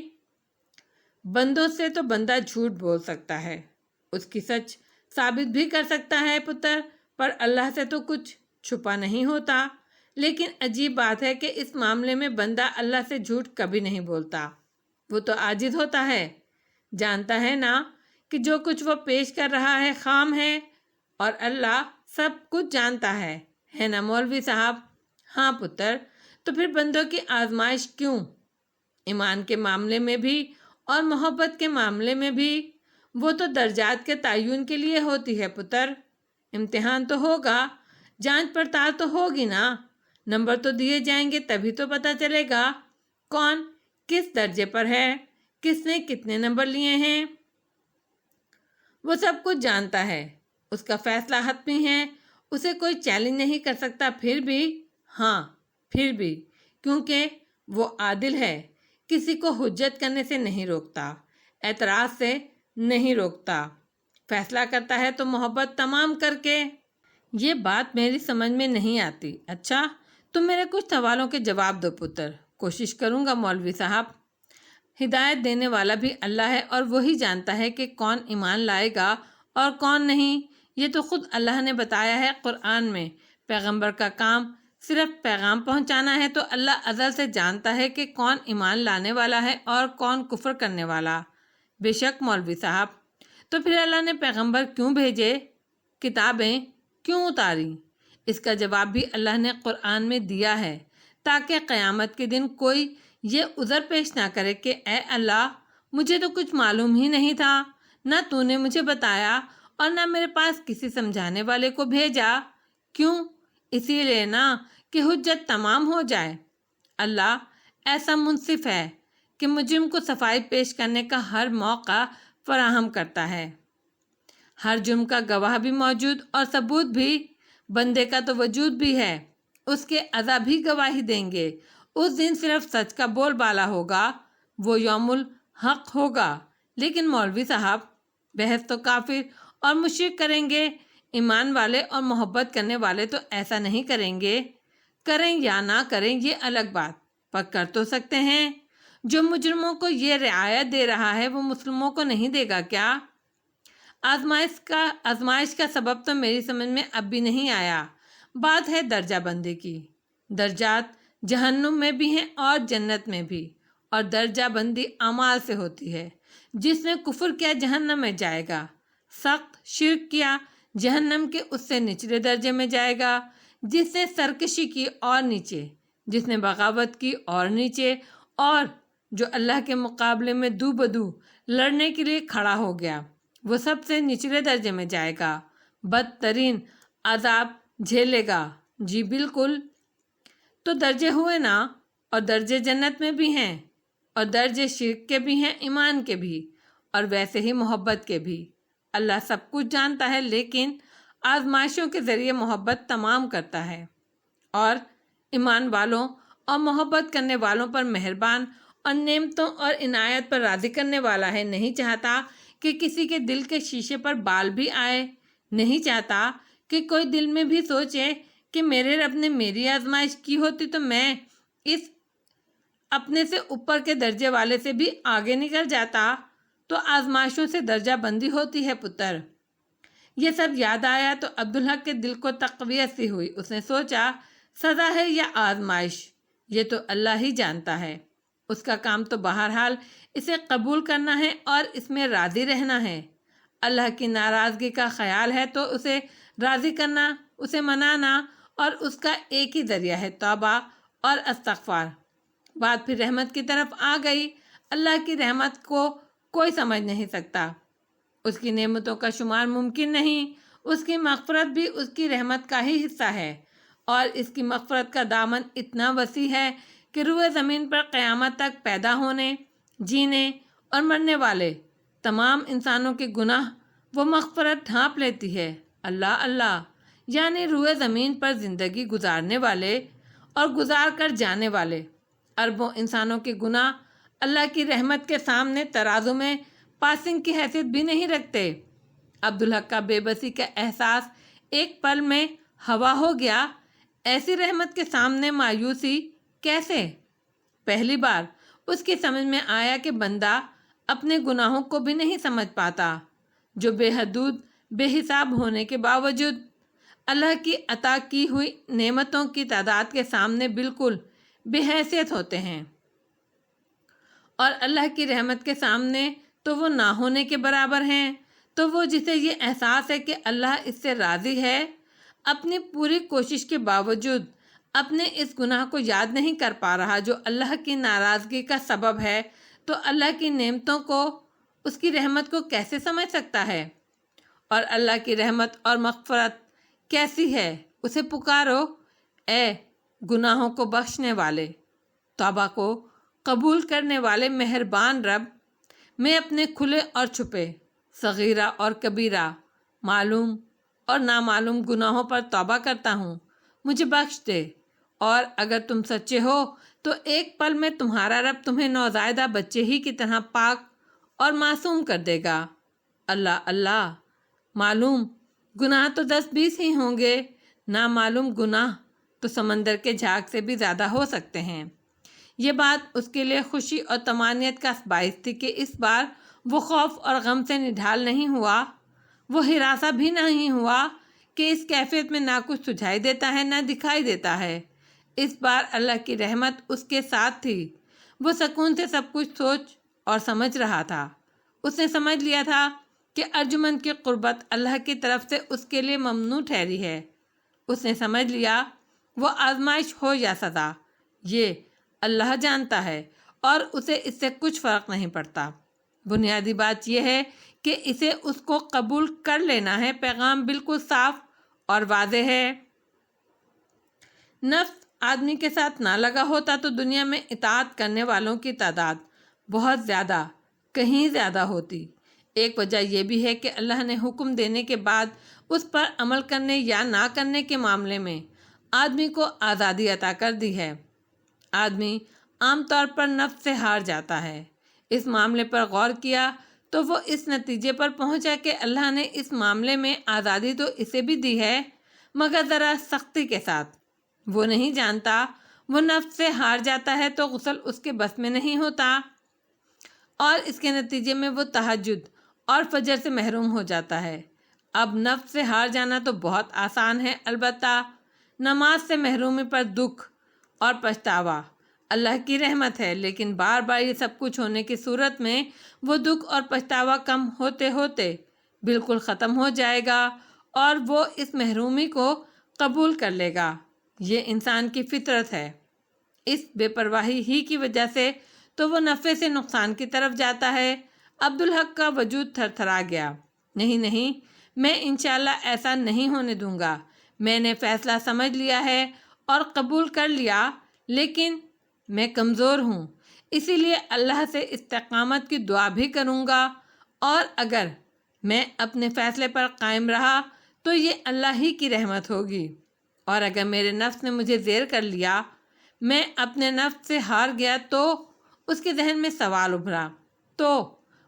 بندوں سے تو بندہ جھوٹ بول سکتا ہے، اس کی سچ ثابت بھی کر سکتا ہے پتر، پر اللہ سے تو کچھ چھپا نہیں ہوتا۔ لیکن عجیب بات ہے کہ اس معاملے میں بندہ اللہ سے جھوٹ کبھی نہیں بولتا۔ وہ تو عاجز ہوتا ہے، جانتا ہے نا کہ جو کچھ وہ پیش کر رہا ہے خام ہے، اور اللہ سب کچھ جانتا ہے نا مولوی صاحب؟ ہاں پتر، تو پھر بندوں کی آزمائش کیوں؟ ایمان کے معاملے میں بھی اور محبت کے معاملے میں بھی۔ وہ تو درجات کے تعین کے لیے ہوتی ہے پتر۔ امتحان تو ہوگا، جانچ پڑتال تو ہوگی نا، نمبر تو دیے جائیں گے، تبھی تو پتہ چلے گا کون کس درجے پر ہے، کس نے کتنے نمبر لیے ہیں۔ وہ سب کچھ جانتا ہے، اس کا فیصلہ حتمی ہے، اسے کوئی چیلنج نہیں کر سکتا۔ پھر بھی کیونکہ وہ عادل ہے، کسی کو حجت کرنے سے نہیں روکتا، اعتراض سے نہیں روکتا، فیصلہ کرتا ہے تو محبت تمام کر کے۔ یہ بات میری سمجھ میں نہیں آتی۔ اچھا، تم میرے کچھ سوالوں کے جواب دو پتر۔ کوشش کروں گا مولوی صاحب۔ ہدایت دینے والا بھی اللہ ہے، اور وہی جانتا ہے کہ کون ایمان لائے گا اور کون نہیں۔ یہ تو خود اللہ نے بتایا ہے قرآن میں۔ پیغمبر کا کام صرف پیغام پہنچانا ہے، تو اللہ ازل سے جانتا ہے کہ کون ایمان لانے والا ہے اور کون کفر کرنے والا۔ بے شک مولوی صاحب، تو پھر اللہ نے پیغمبر کیوں بھیجے، کتابیں کیوں اتاری؟ اس کا جواب بھی اللہ نے قرآن میں دیا ہے، تاکہ قیامت کے دن کوئی یہ عذر پیش نہ کرے کہ اے اللہ، مجھے تو کچھ معلوم ہی نہیں تھا، نہ تو نے مجھے بتایا اور نہ میرے پاس کسی سمجھانے والے کو بھیجا۔ کیوں؟ اسی لیے نا کہ حجت تمام ہو جائے۔ اللہ ایسا منصف ہے کہ مجرم کو صفائی پیش کرنے کا ہر موقع فراہم کرتا ہے، ہر جرم کا گواہ بھی موجود اور ثبوت بھی۔ بندے کا تو وجود بھی ہے، اس کے اعضاء بھی گواہی دیں گے۔ اس دن صرف سچ کا بول بالا ہوگا، وہ یوم الحق ہوگا۔ لیکن مولوی صاحب، بحث تو کافر اور مشرک کریں گے، ایمان والے اور محبت کرنے والے تو ایسا نہیں کریں گے۔ کریں یا نہ کریں یہ الگ بات، پر کر تو سکتے ہیں۔ جو مجرموں کو یہ رعایت دے رہا ہے وہ مسلموں کو نہیں دے گا کیا؟ آزمائش کا سبب تو میری سمجھ میں اب بھی نہیں آیا۔ بات ہے درجہ بندی کی۔ درجات جہنم میں بھی ہیں اور جنت میں بھی، اور درجہ بندی اعمال سے ہوتی ہے۔ جس نے کفر کیا جہنم میں جائے گا، سخت شرک کیا جہنم کے اس سے نچلے درجے میں جائے گا، جس نے سرکشی کی اور نیچے، جس نے بغاوت کی اور نیچے، اور جو اللہ کے مقابلے میں دو بدو لڑنے کے لیے کھڑا ہو گیا وہ سب سے نچلے درجے میں جائے گا، بدترین عذاب جھیلے گا۔ جی بالکل، تو درجے ہوئے نا، اور درجے جنت میں بھی ہیں، اور درجے شرک کے بھی ہیں، ایمان کے بھی، اور ویسے ہی محبت کے بھی۔ اللہ سب کچھ جانتا ہے، لیکن آزمائشوں کے ذریعے محبت تمام کرتا ہے، اور ایمان والوں اور محبت کرنے والوں پر مہربان اور نعمتوں اور عنایت پر راضی کرنے والا ہے۔ نہیں چاہتا کہ کسی کے دل کے شیشے پر بال بھی آئے، نہیں چاہتا کہ کوئی دل میں بھی سوچے کہ میرے رب نے میری آزمائش کی ہوتی تو میں اس اپنے سے اوپر کے درجے والے سے بھی آگے نکل جاتا۔ تو آزمائشوں سے درجہ بندی ہوتی ہے پتر۔ یہ سب یاد آیا تو عبدالحق کے دل کو تقویت سی ہوئی۔ اس نے سوچا سزا ہے یا آزمائش، یہ تو اللہ ہی جانتا ہے۔ اس کا کام تو بہرحال اسے قبول کرنا ہے اور اس میں راضی رہنا ہے۔ اللہ کی ناراضگی کا خیال ہے تو اسے راضی کرنا، اسے منانا، اور اس کا ایک ہی ذریعہ ہے توبہ اور استغفار۔ بات پھر رحمت کی طرف آ گئی۔ اللہ کی رحمت کو کوئی سمجھ نہیں سکتا، اس کی نعمتوں کا شمار ممکن نہیں۔ اس کی مغفرت بھی اس کی رحمت کا ہی حصہ ہے، اور اس کی مغفرت کا دامن اتنا وسیع ہے کہ روئے زمین پر قیامت تک پیدا ہونے، جینے اور مرنے والے تمام انسانوں کے گناہ وہ مغفرت ڈھانپ لیتی ہے۔ اللہ اللہ، یعنی روئے زمین پر زندگی گزارنے والے اور گزار کر جانے والے اربوں انسانوں کے گناہ اللہ کی رحمت کے سامنے ترازو میں پاسنگ کی حیثیت بھی نہیں رکھتے۔ عبدالحق کا بے بسی کا احساس ایک پل میں ہوا ہو گیا۔ ایسی رحمت کے سامنے مایوسی کیسے؟ پہلی بار اس کی سمجھ میں آیا کہ بندہ اپنے گناہوں کو بھی نہیں سمجھ پاتا، جو بے حدود بے حساب ہونے کے باوجود اللہ کی عطا کی ہوئی نعمتوں کی تعداد کے سامنے بالکل بے حیثیت ہوتے ہیں، اور اللہ کی رحمت کے سامنے تو وہ نہ ہونے کے برابر ہیں۔ تو وہ جسے یہ احساس ہے کہ اللہ اس سے راضی ہے، اپنی پوری کوشش کے باوجود اپنے اس گناہ کو یاد نہیں کر پا رہا جو اللہ کی ناراضگی کا سبب ہے، تو اللہ کی نعمتوں کو، اس کی رحمت کو کیسے سمجھ سکتا ہے؟ اور اللہ کی رحمت اور مغفرت کیسی ہے؟ اسے پکارو، اے گناہوں کو بخشنے والے، توبہ کو قبول کرنے والے مہربان رب، میں اپنے کھلے اور چھپے، صغیرہ اور کبیرہ، معلوم اور نامعلوم گناہوں پر توبہ کرتا ہوں، مجھے بخش دے۔ اور اگر تم سچے ہو تو ایک پل میں تمہارا رب تمہیں نوزائیدہ بچے ہی کی طرح پاک اور معصوم کر دے گا۔ اللہ اللہ، معلوم گناہ تو 10-20 ہی ہوں گے، نامعلوم گناہ تو سمندر کے جھاگ سے بھی زیادہ ہو سکتے ہیں۔ یہ بات اس کے لیے خوشی اور طمانینت کا باعث تھی کہ اس بار وہ خوف اور غم سے نڈھال نہیں ہوا، وہ ہراساں بھی نہیں ہوا کہ اس کیفیت میں نہ کچھ سجھائی دیتا ہے نہ دکھائی دیتا ہے۔ اس بار اللہ کی رحمت اس کے ساتھ تھی، وہ سکون سے سب کچھ سوچ اور سمجھ رہا تھا۔ اس نے سمجھ لیا تھا کہ ارجمند کی قربت اللہ کی طرف سے اس کے لیے ممنوع ٹھہری ہے۔ اس نے سمجھ لیا وہ آزمائش ہو یا سزا، یہ اللہ جانتا ہے، اور اسے اس سے کچھ فرق نہیں پڑتا۔ بنیادی بات یہ ہے کہ اسے اس کو قبول کر لینا ہے۔ پیغام بالکل صاف اور واضح ہے۔ نفس آدمی کے ساتھ نہ لگا ہوتا تو دنیا میں اطاعت کرنے والوں کی تعداد بہت زیادہ، کہیں زیادہ ہوتی۔ ایک وجہ یہ بھی ہے کہ اللہ نے حکم دینے کے بعد اس پر عمل کرنے یا نہ کرنے کے معاملے میں آدمی کو آزادی عطا کر دی ہے۔ آدمی عام طور پر نفس سے ہار جاتا ہے۔ اس معاملے پر غور کیا تو وہ اس نتیجے پر پہنچا کہ اللہ نے اس معاملے میں آزادی تو اسے بھی دی ہے، مگر ذرا سختی کے ساتھ۔ وہ نہیں جانتا، وہ نفس سے ہار جاتا ہے تو غسل اس کے بس میں نہیں ہوتا، اور اس کے نتیجے میں وہ تہجد اور فجر سے محروم ہو جاتا ہے۔ اب نفس سے ہار جانا تو بہت آسان ہے، البتہ نماز سے محرومی پر دکھ اور پچھتاوا اللہ کی رحمت ہے، لیکن بار بار یہ سب کچھ ہونے کی صورت میں وہ دکھ اور پچھتاوا کم ہوتے ہوتے بالکل ختم ہو جائے گا، اور وہ اس محرومی کو قبول کر لے گا۔ یہ انسان کی فطرت ہے۔ اس بے پرواہی ہی کی وجہ سے تو وہ نفع سے نقصان کی طرف جاتا ہے۔ عبدالحق کا وجود تھر تھرا گیا۔ نہیں، میں انشاءاللہ ایسا نہیں ہونے دوں گا۔ میں نے فیصلہ سمجھ لیا ہے اور قبول کر لیا، لیکن میں کمزور ہوں، اسی لیے اللہ سے استقامت کی دعا بھی کروں گا، اور اگر میں اپنے فیصلے پر قائم رہا تو یہ اللہ ہی کی رحمت ہوگی، اور اگر میرے نفس نے مجھے زیر کر لیا، میں اپنے نفس سے ہار گیا، تو اس کے ذہن میں سوال ابھرا تو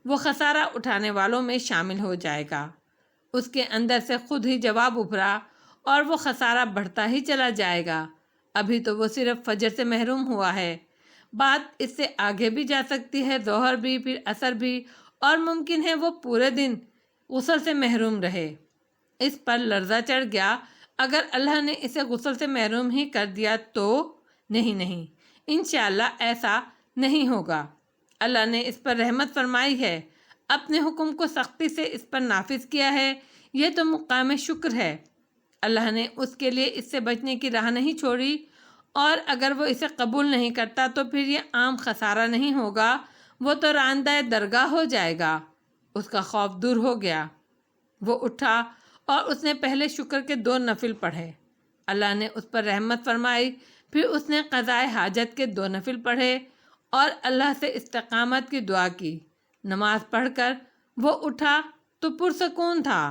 وہ خسارہ اٹھانے والوں میں شامل ہو جائے گا۔ اس کے اندر سے خود ہی جواب ابھرا اور وہ خسارہ بڑھتا ہی چلا جائے گا۔ ابھی تو وہ صرف فجر سے محروم ہوا ہے، بات اس سے آگے بھی جا سکتی ہے، ظہر بھی، پھر عصر بھی، اور ممکن ہے وہ پورے دن غسل سے محروم رہے۔ اس پر لرزہ چڑھ گیا۔ اگر اللہ نے اسے غسل سے محروم ہی کر دیا تو نہیں، انشاءاللہ ایسا نہیں ہوگا۔ اللہ نے اس پر رحمت فرمائی ہے، اپنے حکم کو سختی سے اس پر نافذ کیا ہے، یہ تو مقام شکر ہے۔ اللہ نے اس کے لیے اس سے بچنے کی راہ نہیں چھوڑی، اور اگر وہ اسے قبول نہیں کرتا تو پھر یہ عام خسارہ نہیں ہوگا، وہ تو راندہ درگاہ ہو جائے گا۔ اس کا خوف دور ہو گیا۔ وہ اٹھا اور اس نے پہلے شکر کے 2 نفل پڑھے۔ اللہ نے اس پر رحمت فرمائی۔ پھر اس نے قضائے حاجت کے 2 نفل پڑھے اور اللہ سے استقامت کی دعا کی۔ نماز پڑھ کر وہ اٹھا تو پرسکون تھا۔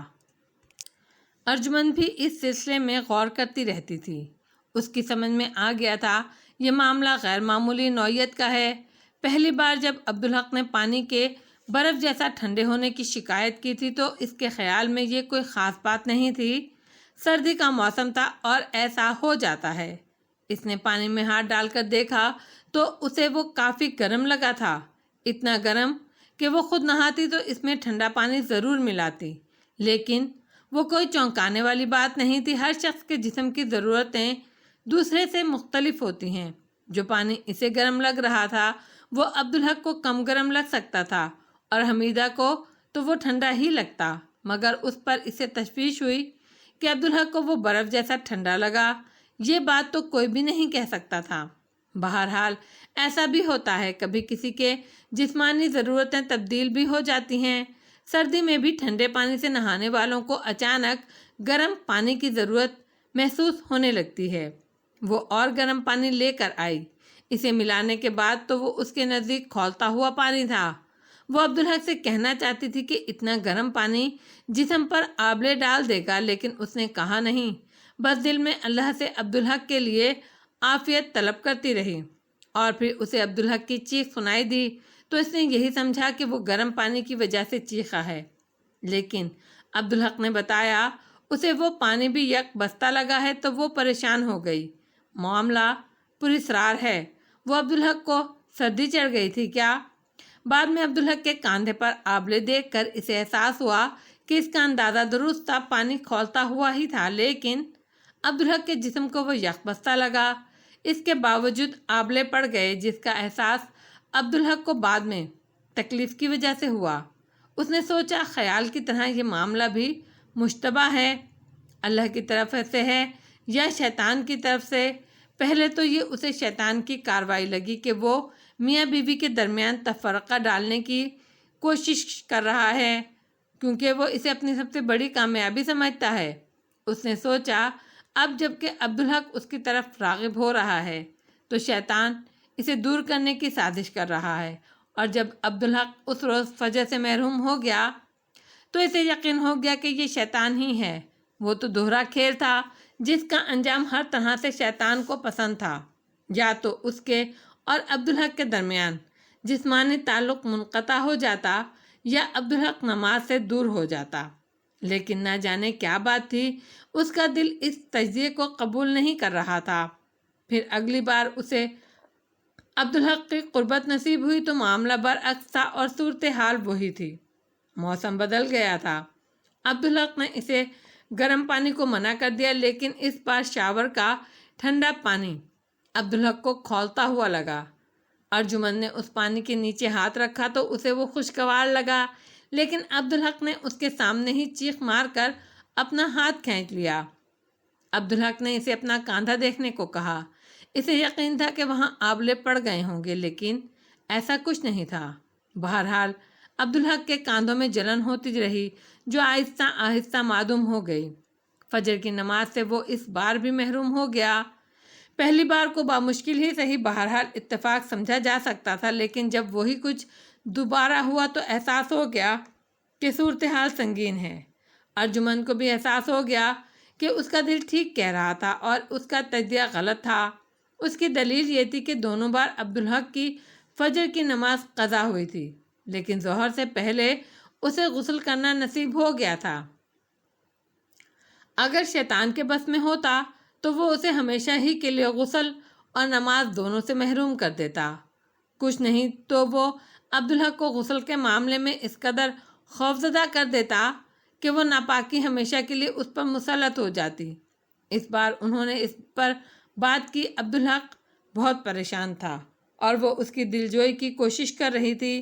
ارجمن بھی اس سلسلے میں غور کرتی رہتی تھی۔ اس کی سمجھ میں آ گیا تھا یہ معاملہ غیر معمولی نوعیت کا ہے۔ پہلی بار جب عبدالحق نے پانی کے برف جیسا ٹھنڈے ہونے کی شکایت کی تھی تو اس کے خیال میں یہ کوئی خاص بات نہیں تھی۔ سردی کا موسم تھا اور ایسا ہو جاتا ہے۔ اس نے پانی میں ہاتھ ڈال کر دیکھا تو اسے وہ کافی گرم لگا تھا، اتنا گرم کہ وہ خود نہاتی تو اس میں ٹھنڈا پانی ضرور ملاتی، لیکن وہ کوئی چونکانے والی بات نہیں تھی۔ ہر شخص کے جسم کی ضرورتیں دوسرے سے مختلف ہوتی ہیں۔ جو پانی اسے گرم لگ رہا تھا وہ عبدالحق کو کم گرم لگ سکتا تھا، اور حمیدہ کو تو وہ ٹھنڈا ہی لگتا، مگر اس پر اسے تشویش ہوئی کہ عبدالحق کو وہ برف جیسا ٹھنڈا لگا۔ یہ بات تو کوئی بھی نہیں کہہ سکتا تھا۔ بہرحال ایسا بھی ہوتا ہے، کبھی کسی کے جسمانی ضرورتیں تبدیل بھی ہو جاتی ہیں۔ سردی میں بھی ٹھنڈے پانی سے نہانے والوں کو اچانک گرم پانی کی ضرورت محسوس ہونے لگتی ہے۔ وہ اور گرم پانی لے کر آئی۔ اسے ملانے کے بعد تو وہ اس کے نزدیک کھولتا ہوا پانی تھا۔ وہ عبدالحق سے کہنا چاہتی تھی کہ اتنا گرم پانی جسم پر آبلے ڈال دے گا، لیکن اس نے کہا نہیں، بس دل میں اللہ سے عبدالحق کے لیے عافیت طلب کرتی رہی۔ اور پھر اسے عبدالحق کی چیخ سنائی دی تو اس نے یہی سمجھا کہ وہ گرم پانی کی وجہ سے چیخا ہے، لیکن عبدالحق نے بتایا اسے وہ پانی بھی یک بستہ لگا ہے، تو وہ پریشان ہو گئی۔ معاملہ پراسرار ہے۔ وہ عبدالحق کو سردی چڑھ گئی تھی کیا؟ بعد میں عبدالحق کے کاندھے پر آبلے دیکھ کر اسے احساس ہوا کہ اس کا اندازہ درست تھا، پانی کھولتا ہوا ہی تھا، لیکن عبدالحق کے جسم کو وہ یک بستہ لگا۔ اس کے باوجود آبلے پڑ گئے، جس کا احساس عبدالحق کو بعد میں تکلیف کی وجہ سے ہوا۔ اس نے سوچا خیال کی طرح یہ معاملہ بھی مشتبہ ہے، اللہ کی طرف سے ہے یا شیطان کی طرف سے؟ پہلے تو یہ اسے شیطان کی کاروائی لگی کہ وہ میاں بیوی کے درمیان تفرقہ ڈالنے کی کوشش کر رہا ہے، کیونکہ وہ اسے اپنی سب سے بڑی کامیابی سمجھتا ہے۔ اس نے سوچا اب جب کہ عبدالحق اس کی طرف راغب ہو رہا ہے تو شیطان اسے دور کرنے کی سازش کر رہا ہے، اور جب عبدالحق اس روز فجر سے محروم ہو گیا تو اسے یقین ہو گیا کہ یہ شیطان ہی ہے۔ وہ تو دوہرا کھیل تھا جس کا انجام ہر طرح سے شیطان کو پسند تھا، یا تو اس کے اور عبدالحق کے درمیان جسمانی تعلق منقطع ہو جاتا یا عبدالحق نماز سے دور ہو جاتا، لیکن نہ جانے کیا بات تھی، اس کا دل اس تجزیے کو قبول نہیں کر رہا تھا۔ پھر اگلی بار اسے عبدالحق کی قربت نصیب ہوئی تو معاملہ برعکس تھا اور صورتحال وہی تھی۔ موسم بدل گیا تھا۔ عبدالحق نے اسے گرم پانی کو منع کر دیا، لیکن اس بار شاور کا ٹھنڈا پانی عبدالحق کو کھولتا ہوا لگا۔ ارجمن نے اس پانی کے نیچے ہاتھ رکھا تو اسے وہ خوشگوار لگا، لیکن عبدالحق نے اس کے سامنے ہی چیخ مار کر اپنا ہاتھ کھینچ لیا۔ عبدالحق نے اسے اپنا کاندھا دیکھنے کو کہا۔ اسے یقین تھا کہ وہاں آبلے پڑ گئے ہوں گے، لیکن ایسا کچھ نہیں تھا۔ بہرحال عبدالحق کے کاندھوں میں جلن ہوتی رہی جو آہستہ آہستہ معدوم ہو گئی۔ فجر کی نماز سے وہ اس بار بھی محروم ہو گیا۔ پہلی بار کو بامشکل ہی صحیح بہرحال اتفاق سمجھا جا سکتا تھا، لیکن جب وہی کچھ دوبارہ ہوا تو احساس ہو گیا کہ صورتحال سنگین ہے۔ ارجمن کو بھی احساس ہو گیا کہ اس کا دل ٹھیک کہہ رہا تھا اور اس کا تجزیہ غلط تھا۔ اس کی دلیل یہ تھی کہ دونوں بار عبدالحق کی فجر کی نماز قضا ہوئی تھی، لیکن ظہر سے پہلے اسے غسل کرنا نصیب ہو گیا تھا۔ اگر شیطان کے بس میں ہوتا تو وہ اسے ہمیشہ ہی کے لیے غسل اور نماز دونوں سے محروم کر دیتا۔ کچھ نہیں تو وہ عبدالحق کو غسل کے معاملے میں اس قدر خوفزدہ کر دیتا کہ وہ ناپاکی ہمیشہ کے لیے اس پر مسلط ہو جاتی۔ اس بار انہوں نے اس پر بات کی۔ عبدالحق بہت پریشان تھا اور وہ اس کی دلجوئی کی کوشش کر رہی تھی۔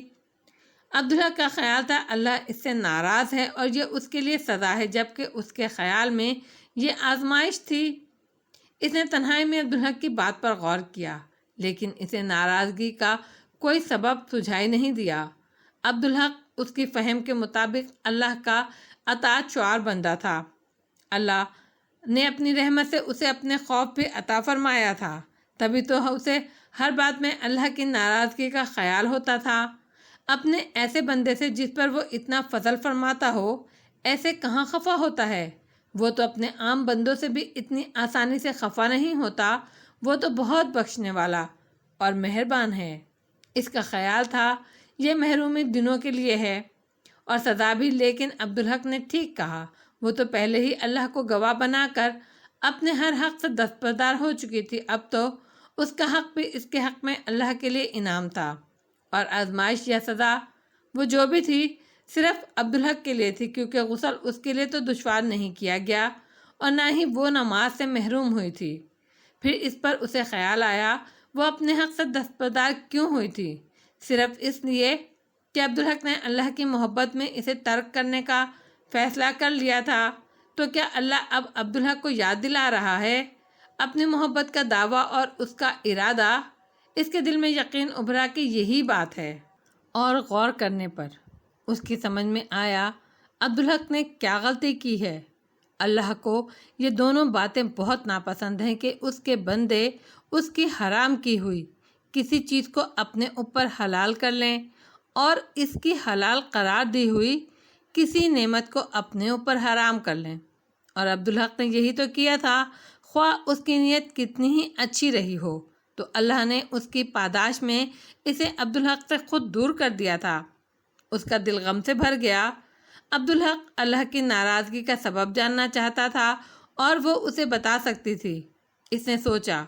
عبدالحق کا خیال تھا اللہ اس سے ناراض ہے اور یہ اس کے لیے سزا ہے، جبکہ اس کے خیال میں یہ آزمائش تھی۔ اس نے تنہائی میں عبدالحق کی بات پر غور کیا، لیکن اسے ناراضگی کا کوئی سبب سجھائی نہیں دیا۔ عبدالحق اس کی فہم کے مطابق اللہ کا اطاعت شعار بندہ تھا۔ اللہ نے اپنی رحمت سے اسے اپنے خوف بھی عطا فرمایا تھا، تبھی تو اسے ہر بات میں اللہ کی ناراضگی کا خیال ہوتا تھا۔ اپنے ایسے بندے سے جس پر وہ اتنا فضل فرماتا ہو ایسے کہاں خفا ہوتا ہے؟ وہ تو اپنے عام بندوں سے بھی اتنی آسانی سے خفا نہیں ہوتا۔ وہ تو بہت بخشنے والا اور مہربان ہے۔ اس کا خیال تھا یہ محرومی دنوں کے لیے ہے اور سزا بھی، لیکن عبدالحق نے ٹھیک کہا۔ وہ تو پہلے ہی اللہ کو گواہ بنا کر اپنے ہر حق سے دستبردار ہو چکی تھی، اب تو اس کا حق بھی اس کے حق میں اللہ کے لیے انعام تھا، اور آزمائش یا سزا وہ جو بھی تھی صرف عبدالحق کے لیے تھی، کیونکہ غسل اس کے لیے تو دشوار نہیں کیا گیا اور نہ ہی وہ نماز سے محروم ہوئی تھی۔ پھر اس پر اسے خیال آیا وہ اپنے حق سے دستبردار کیوں ہوئی تھی؟ صرف اس لیے کہ عبدالحق نے اللہ کی محبت میں اسے ترک کرنے کا فیصلہ کر لیا تھا۔ تو کیا اللہ اب عبدالحق کو یاد دلا رہا ہے اپنی محبت کا دعویٰ اور اس کا ارادہ؟ اس کے دل میں یقین ابھرا کہ یہی بات ہے، اور غور کرنے پر اس کی سمجھ میں آیا عبدالحق نے کیا غلطی کی ہے۔ اللہ کو یہ دونوں باتیں بہت ناپسند ہیں کہ اس کے بندے اس کی حرام کی ہوئی کسی چیز کو اپنے اوپر حلال کر لیں اور اس کی حلال قرار دی ہوئی کسی نعمت کو اپنے اوپر حرام کر لیں، اور عبدالحق نے یہی تو کیا تھا۔ خواہ اس کی نیت کتنی ہی اچھی رہی ہو تو اللہ نے اس کی پاداش میں اسے عبدالحق سے خود دور کر دیا تھا۔ اس کا دل غم سے بھر گیا۔ عبدالحق اللہ کی ناراضگی کا سبب جاننا چاہتا تھا اور وہ اسے بتا سکتی تھی۔ اس نے سوچا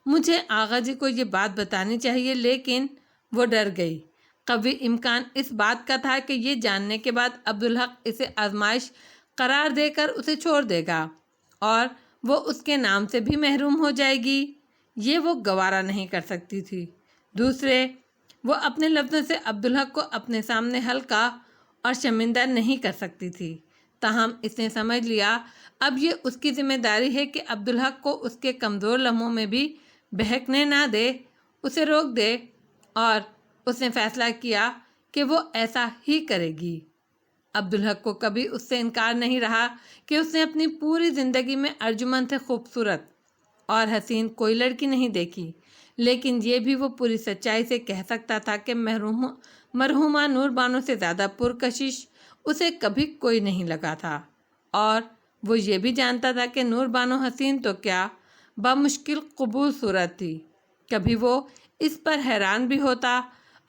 مجھے آغا جی کو یہ بات بتانی چاہیے، لیکن وہ ڈر گئی۔ قوی امکان اس بات کا تھا کہ یہ جاننے کے بعد عبدالحق اسے آزمائش قرار دے کر اسے چھوڑ دے گا اور وہ اس کے نام سے بھی محروم ہو جائے گی۔ یہ وہ گوارا نہیں کر سکتی تھی۔ دوسرے، وہ اپنے لفظوں سے عبدالحق کو اپنے سامنے ہلکا اور شرمندہ نہیں کر سکتی تھی۔ تاہم اس نے سمجھ لیا اب یہ اس کی ذمہ داری ہے کہ عبدالحق کو اس کے کمزور لمحوں میں بھی بہکنے نہ دے، اسے روک دے، اور اس نے فیصلہ کیا کہ وہ ایسا ہی کرے گی۔ عبدالحق کو کبھی اس سے انکار نہیں رہا کہ اس نے اپنی پوری زندگی میں ارجمن سے خوبصورت اور حسین کوئی لڑکی نہیں دیکھی، لیکن یہ بھی وہ پوری سچائی سے کہہ سکتا تھا کہ مرحومہ نور بانو سے زیادہ پرکشش اسے کبھی کوئی نہیں لگا تھا، اور وہ یہ بھی جانتا تھا کہ نور بانو حسین تو کیا بامشکل قبول صورت تھی۔ کبھی وہ اس پر حیران بھی ہوتا۔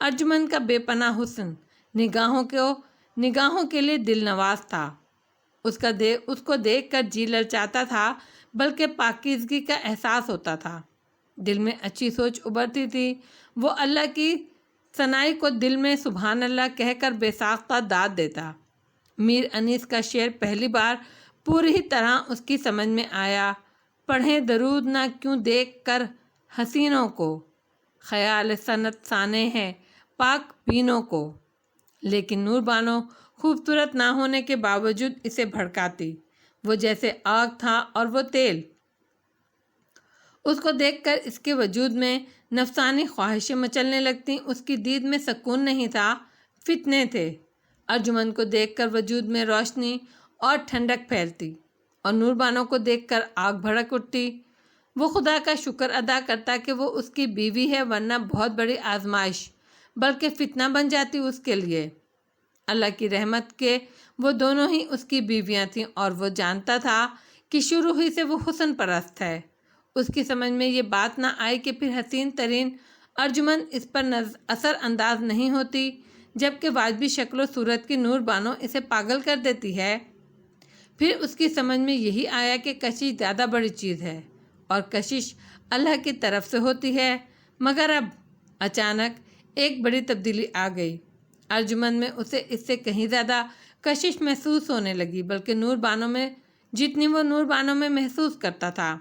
ارجمن کا بے پناہ حسن نگاہوں کے لیے دل نواز تھا۔ اس کو دیکھ کر جی للچاتا تھا، بلکہ پاکیزگی کا احساس ہوتا تھا۔ دل میں اچھی سوچ ابھرتی تھی۔ وہ اللہ کی ثنائی کو دل میں سبحان اللہ کہہ کر بے ساختہ داد دیتا۔ میر انیس کا شعر پہلی بار پوری طرح اس کی سمجھ میں آیا۔ پڑھیں درود نہ کیوں دیکھ کر حسینوں کو، خیال سنت سانے ہیں پاک بینوں کو۔ لیکن نور بانو خوبصورت نہ ہونے کے باوجود اسے بھڑکاتی۔ وہ جیسے آگ تھا اور وہ تیل۔ اس کو دیکھ کر اس کے وجود میں نفسانی خواہشیں مچلنے لگتیں۔ اس کی دید میں سکون نہیں تھا، فتنے تھے۔ ارجمن کو دیکھ کر وجود میں روشنی اور ٹھنڈک پھیلتی اور نور بانو کو دیکھ کر آگ بھڑک اٹھتی۔ وہ خدا کا شکر ادا کرتا کہ وہ اس کی بیوی ہے، ورنہ بہت بڑی آزمائش بلکہ فتنہ بن جاتی اس کے لیے۔ اللہ کی رحمت کے وہ دونوں ہی اس کی بیویاں تھیں اور وہ جانتا تھا کہ شروع ہی سے وہ حسن پرست ہے۔ اس کی سمجھ میں یہ بات نہ آئی کہ پھر حسین ترین ارجمن اس پر اثر انداز نہیں ہوتی، جبکہ واجبی شکل و صورت کی نور بانو اسے پاگل کر دیتی ہے۔ پھر اس کی سمجھ میں یہی آیا کہ کشش زیادہ بڑی چیز ہے اور کشش اللہ کی طرف سے ہوتی ہے۔ مگر اب اچانک ایک بڑی تبدیلی آ گئی۔ ارجمن میں اسے اس سے کہیں زیادہ کشش محسوس ہونے لگی، بلکہ نور بانو میں جتنی وہ نور بانو میں محسوس کرتا تھا۔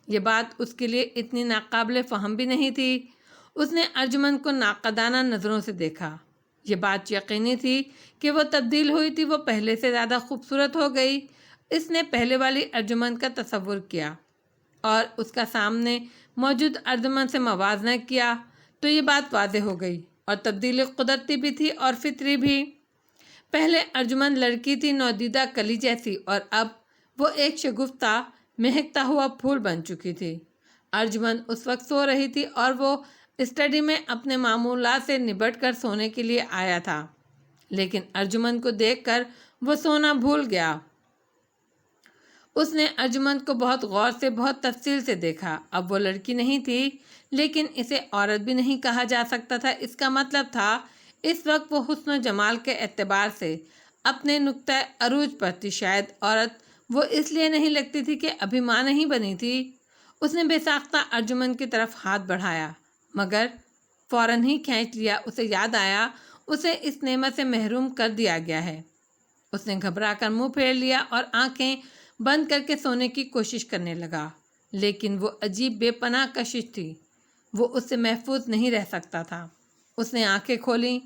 یہ بات اس کے لیے اتنی ناقابل فہم بھی نہیں تھی۔ اس نے ارجمن کو ناقدانہ نظروں سے دیکھا۔ یہ بات یقینی تھی کہ وہ تبدیل ہوئی تھی، وہ پہلے سے زیادہ خوبصورت ہو گئی۔ اس نے پہلے والی ارجمن کا تصور کیا اور اس کا سامنے موجود ارجمن سے موازنہ کیا تو یہ بات واضح ہو گئی، اور تبدیلی قدرتی بھی تھی اور فطری بھی۔ پہلے ارجمن لڑکی تھی، نودیدہ کلی جیسی، اور اب وہ ایک شگفتہ مہکتا ہوا پھول بن چکی تھی۔ ارجمن اس وقت سو رہی تھی اور وہ اسٹڈی میں اپنے معمولات سے نبٹ کر سونے کے لیے آیا تھا، لیکن ارجمن کو دیکھ کر وہ سونا بھول گیا۔ اس نے ارجمن کو بہت غور سے، بہت تفصیل سے دیکھا۔ اب وہ لڑکی نہیں تھی، لیکن اسے عورت بھی نہیں کہا جا سکتا تھا۔ اس کا مطلب تھا اس وقت وہ حسن و جمال کے اعتبار سے اپنے نقطۂ عروج پر تھی۔ شاید عورت وہ اس لیے نہیں لگتی تھی کہ ابھی ماں نہیں بنی تھی۔ اس نے بے ساختہ ارجمن کی طرف ہاتھ بڑھایا، مگر فوراً ہی کھینچ لیا۔ اسے یاد آیا اسے اس نعمت سے محروم کر دیا گیا ہے۔ اس نے گھبرا کر منہ پھیر لیا اور آنکھیں بند کر کے سونے کی کوشش کرنے لگا، لیکن وہ عجیب بے پناہ کشش تھی، وہ اس سے محفوظ نہیں رہ سکتا تھا۔ اس نے آنکھیں کھولیں،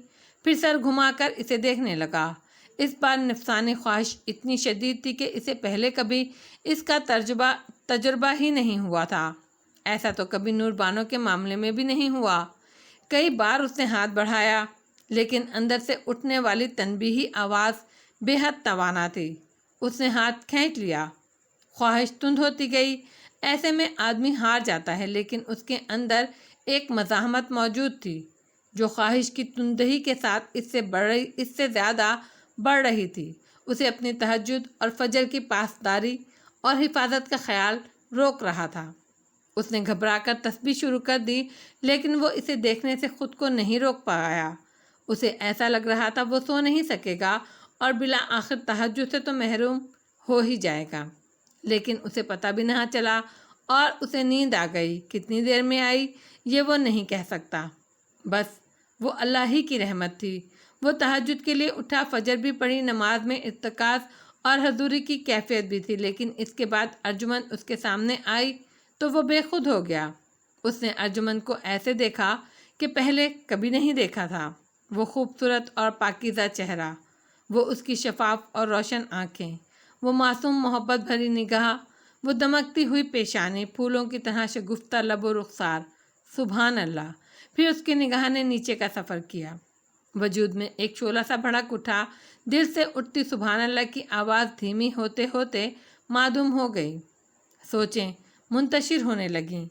پھر سر گھما کر اسے دیکھنے لگا۔ اس بار نفسانی خواہش اتنی شدید تھی کہ اسے پہلے کبھی اس کا تجربہ ہی نہیں ہوا تھا۔ ایسا تو کبھی نور بانو کے معاملے میں بھی نہیں ہوا۔ کئی بار اس نے ہاتھ بڑھایا، لیکن اندر سے اٹھنے والی تنبیہی آواز بے حد توانا تھی۔ اس نے ہاتھ کھینچ لیا۔ خواہش تند ہوتی گئی۔ ایسے میں آدمی ہار جاتا ہے، لیکن اس کے اندر ایک مزاحمت موجود تھی جو خواہش کی تندہی کے ساتھ اس سے زیادہ بڑھ رہی تھی۔ اسے اپنی تہجد اور فجر کی پاسداری اور حفاظت کا خیال روک رہا تھا۔ اس نے گھبرا کر تسبیح شروع کر دی، لیکن وہ اسے دیکھنے سے خود کو نہیں روک پایا۔ اسے ایسا لگ رہا تھا وہ سو نہیں سکے گا اور بالآخر تہجد سے تو محروم ہو ہی جائے گا، لیکن اسے پتہ بھی نہ چلا اور اسے نیند آ گئی۔ کتنی دیر میں آئی یہ وہ نہیں کہہ سکتا، بس وہ اللہ ہی کی رحمت تھی۔ وہ تہجد کے لیے اٹھا، فجر بھی پڑھی، نماز میں ارتکاز اور حضوری کی کیفیت بھی تھی، لیکن اس کے بعد ارجمن اس کے سامنے آئی تو وہ بے خود ہو گیا۔ اس نے ارجمن کو ایسے دیکھا کہ پہلے کبھی نہیں دیکھا تھا۔ وہ خوبصورت اور پاکیزہ چہرہ، وہ اس کی شفاف اور روشن آنکھیں، وہ معصوم محبت بھری نگاہ، وہ دمکتی ہوئی پیشانی، پھولوں کی طرح شگفتہ لب و رخسار۔ سبحان اللہ! پھر اس کی نگاہ نے نیچے کا سفر کیا۔ وجود میں ایک شعلہ سا بھڑک اٹھا۔ دل سے اٹھتی سبحان اللہ کی آواز دھیمی ہوتے ہوتے معدوم ہو گئی۔ سوچیں منتشر ہونے لگیں۔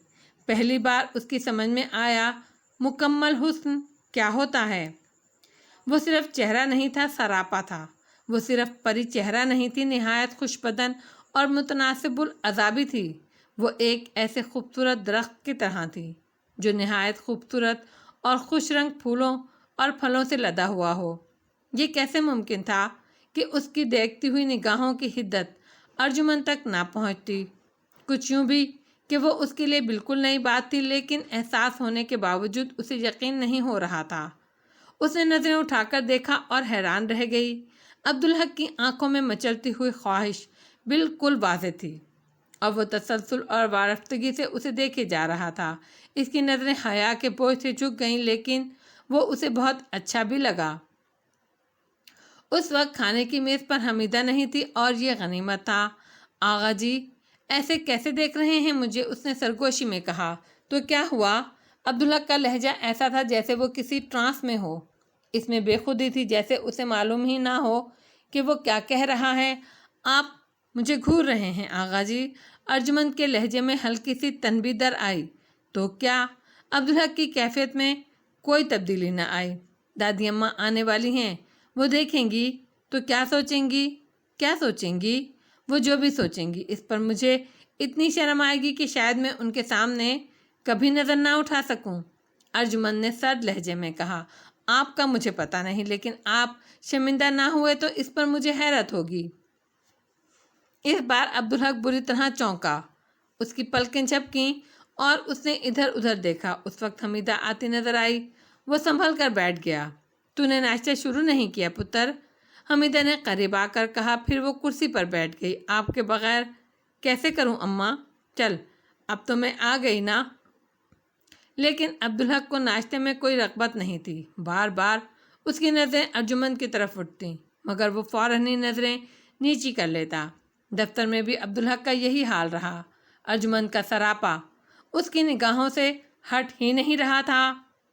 پہلی بار اس کی سمجھ میں آیا مکمل حسن کیا ہوتا ہے۔ وہ صرف چہرہ نہیں تھا، سراپا تھا۔ وہ صرف پری چہرہ نہیں تھی، نہایت خوش بدن اور متناسب الاعضاء بھی تھی۔ وہ ایک ایسے خوبصورت درخت کی طرح تھی جو نہایت خوبصورت اور خوش رنگ پھولوں اور پھلوں سے لدا ہوا ہو۔ یہ کیسے ممکن تھا کہ اس کی دیکھتی ہوئی نگاہوں کی حدت ارجمن تک نہ پہنچتی؟ کچھ یوں بھی کہ وہ اس کے لیے بالکل نئی بات تھی، لیکن احساس ہونے کے باوجود اسے یقین نہیں ہو رہا تھا۔ اس نے نظریں اٹھا کر دیکھا اور حیران رہ گئی۔ عبدالحق کی آنکھوں میں مچلتی ہوئی خواہش بالکل واضح تھی اور وہ تسلسل اور وارفتگی سے اسے دیکھے جا رہا تھا۔ اس کی نظریں حیا کے بوجھ سے جھک گئیں، لیکن وہ اسے بہت اچھا بھی لگا۔ اس وقت کھانے کی میز پر حمیدہ نہیں تھی اور یہ غنیمت تھا۔ آغا جی، ایسے کیسے دیکھ رہے ہیں مجھے؟ اس نے سرگوشی میں کہا۔ تو کیا ہوا؟ عبدالحق کا لہجہ ایسا تھا جیسے وہ کسی ٹرانس میں ہو۔ اس میں بے خودی تھی، جیسے اسے معلوم ہی نہ ہو کہ وہ کیا کہہ رہا ہے۔ آپ مجھے گھور رہے ہیں آغا جی؟ ارجمند کے لہجے میں ہلکی سی تنبیہ در آئی۔ تو کیا؟ عبدالحق کی کیفیت میں کوئی تبدیلی نہ آئی۔ دادی اماں آنے والی ہیں، وہ دیکھیں گی تو کیا سوچیں گی؟ کیا سوچیں گی؟ وہ جو بھی سوچیں گی، اس پر مجھے اتنی شرم آئے گی کہ شاید میں ان کے سامنے کبھی نظر نہ اٹھا سکوں۔ ارجمند نے سرد لہجے میں کہا۔ آپ کا مجھے پتہ نہیں، لیکن آپ شرمندہ نہ ہوئے تو اس پر مجھے حیرت ہوگی۔ اس بار عبدالحق بری طرح چونکا، اس کی پلکیں جھپکیں اور اس نے ادھر ادھر دیکھا۔ اس وقت حمیدہ آتی نظر آئی۔ وہ سنبھل کر بیٹھ گیا۔ تو نے ناشتہ شروع نہیں کیا پتر؟ حمیدہ نے قریب آ کر کہا۔ پھر وہ کرسی پر بیٹھ گئی۔ آپ کے بغیر کیسے کروں اماں؟ چل اب تو میں آ گئی نا۔ لیکن عبدالحق کو ناشتے میں کوئی رغبت نہیں تھی۔ بار بار اس کی نظریں ارجمند کی طرف اٹھتیں، مگر وہ فوراً ہی نظریں نیچی کر لیتا۔ دفتر میں بھی عبدالحق کا یہی حال رہا۔ ارجمند کا سراپا اس کی نگاہوں سے ہٹ ہی نہیں رہا تھا۔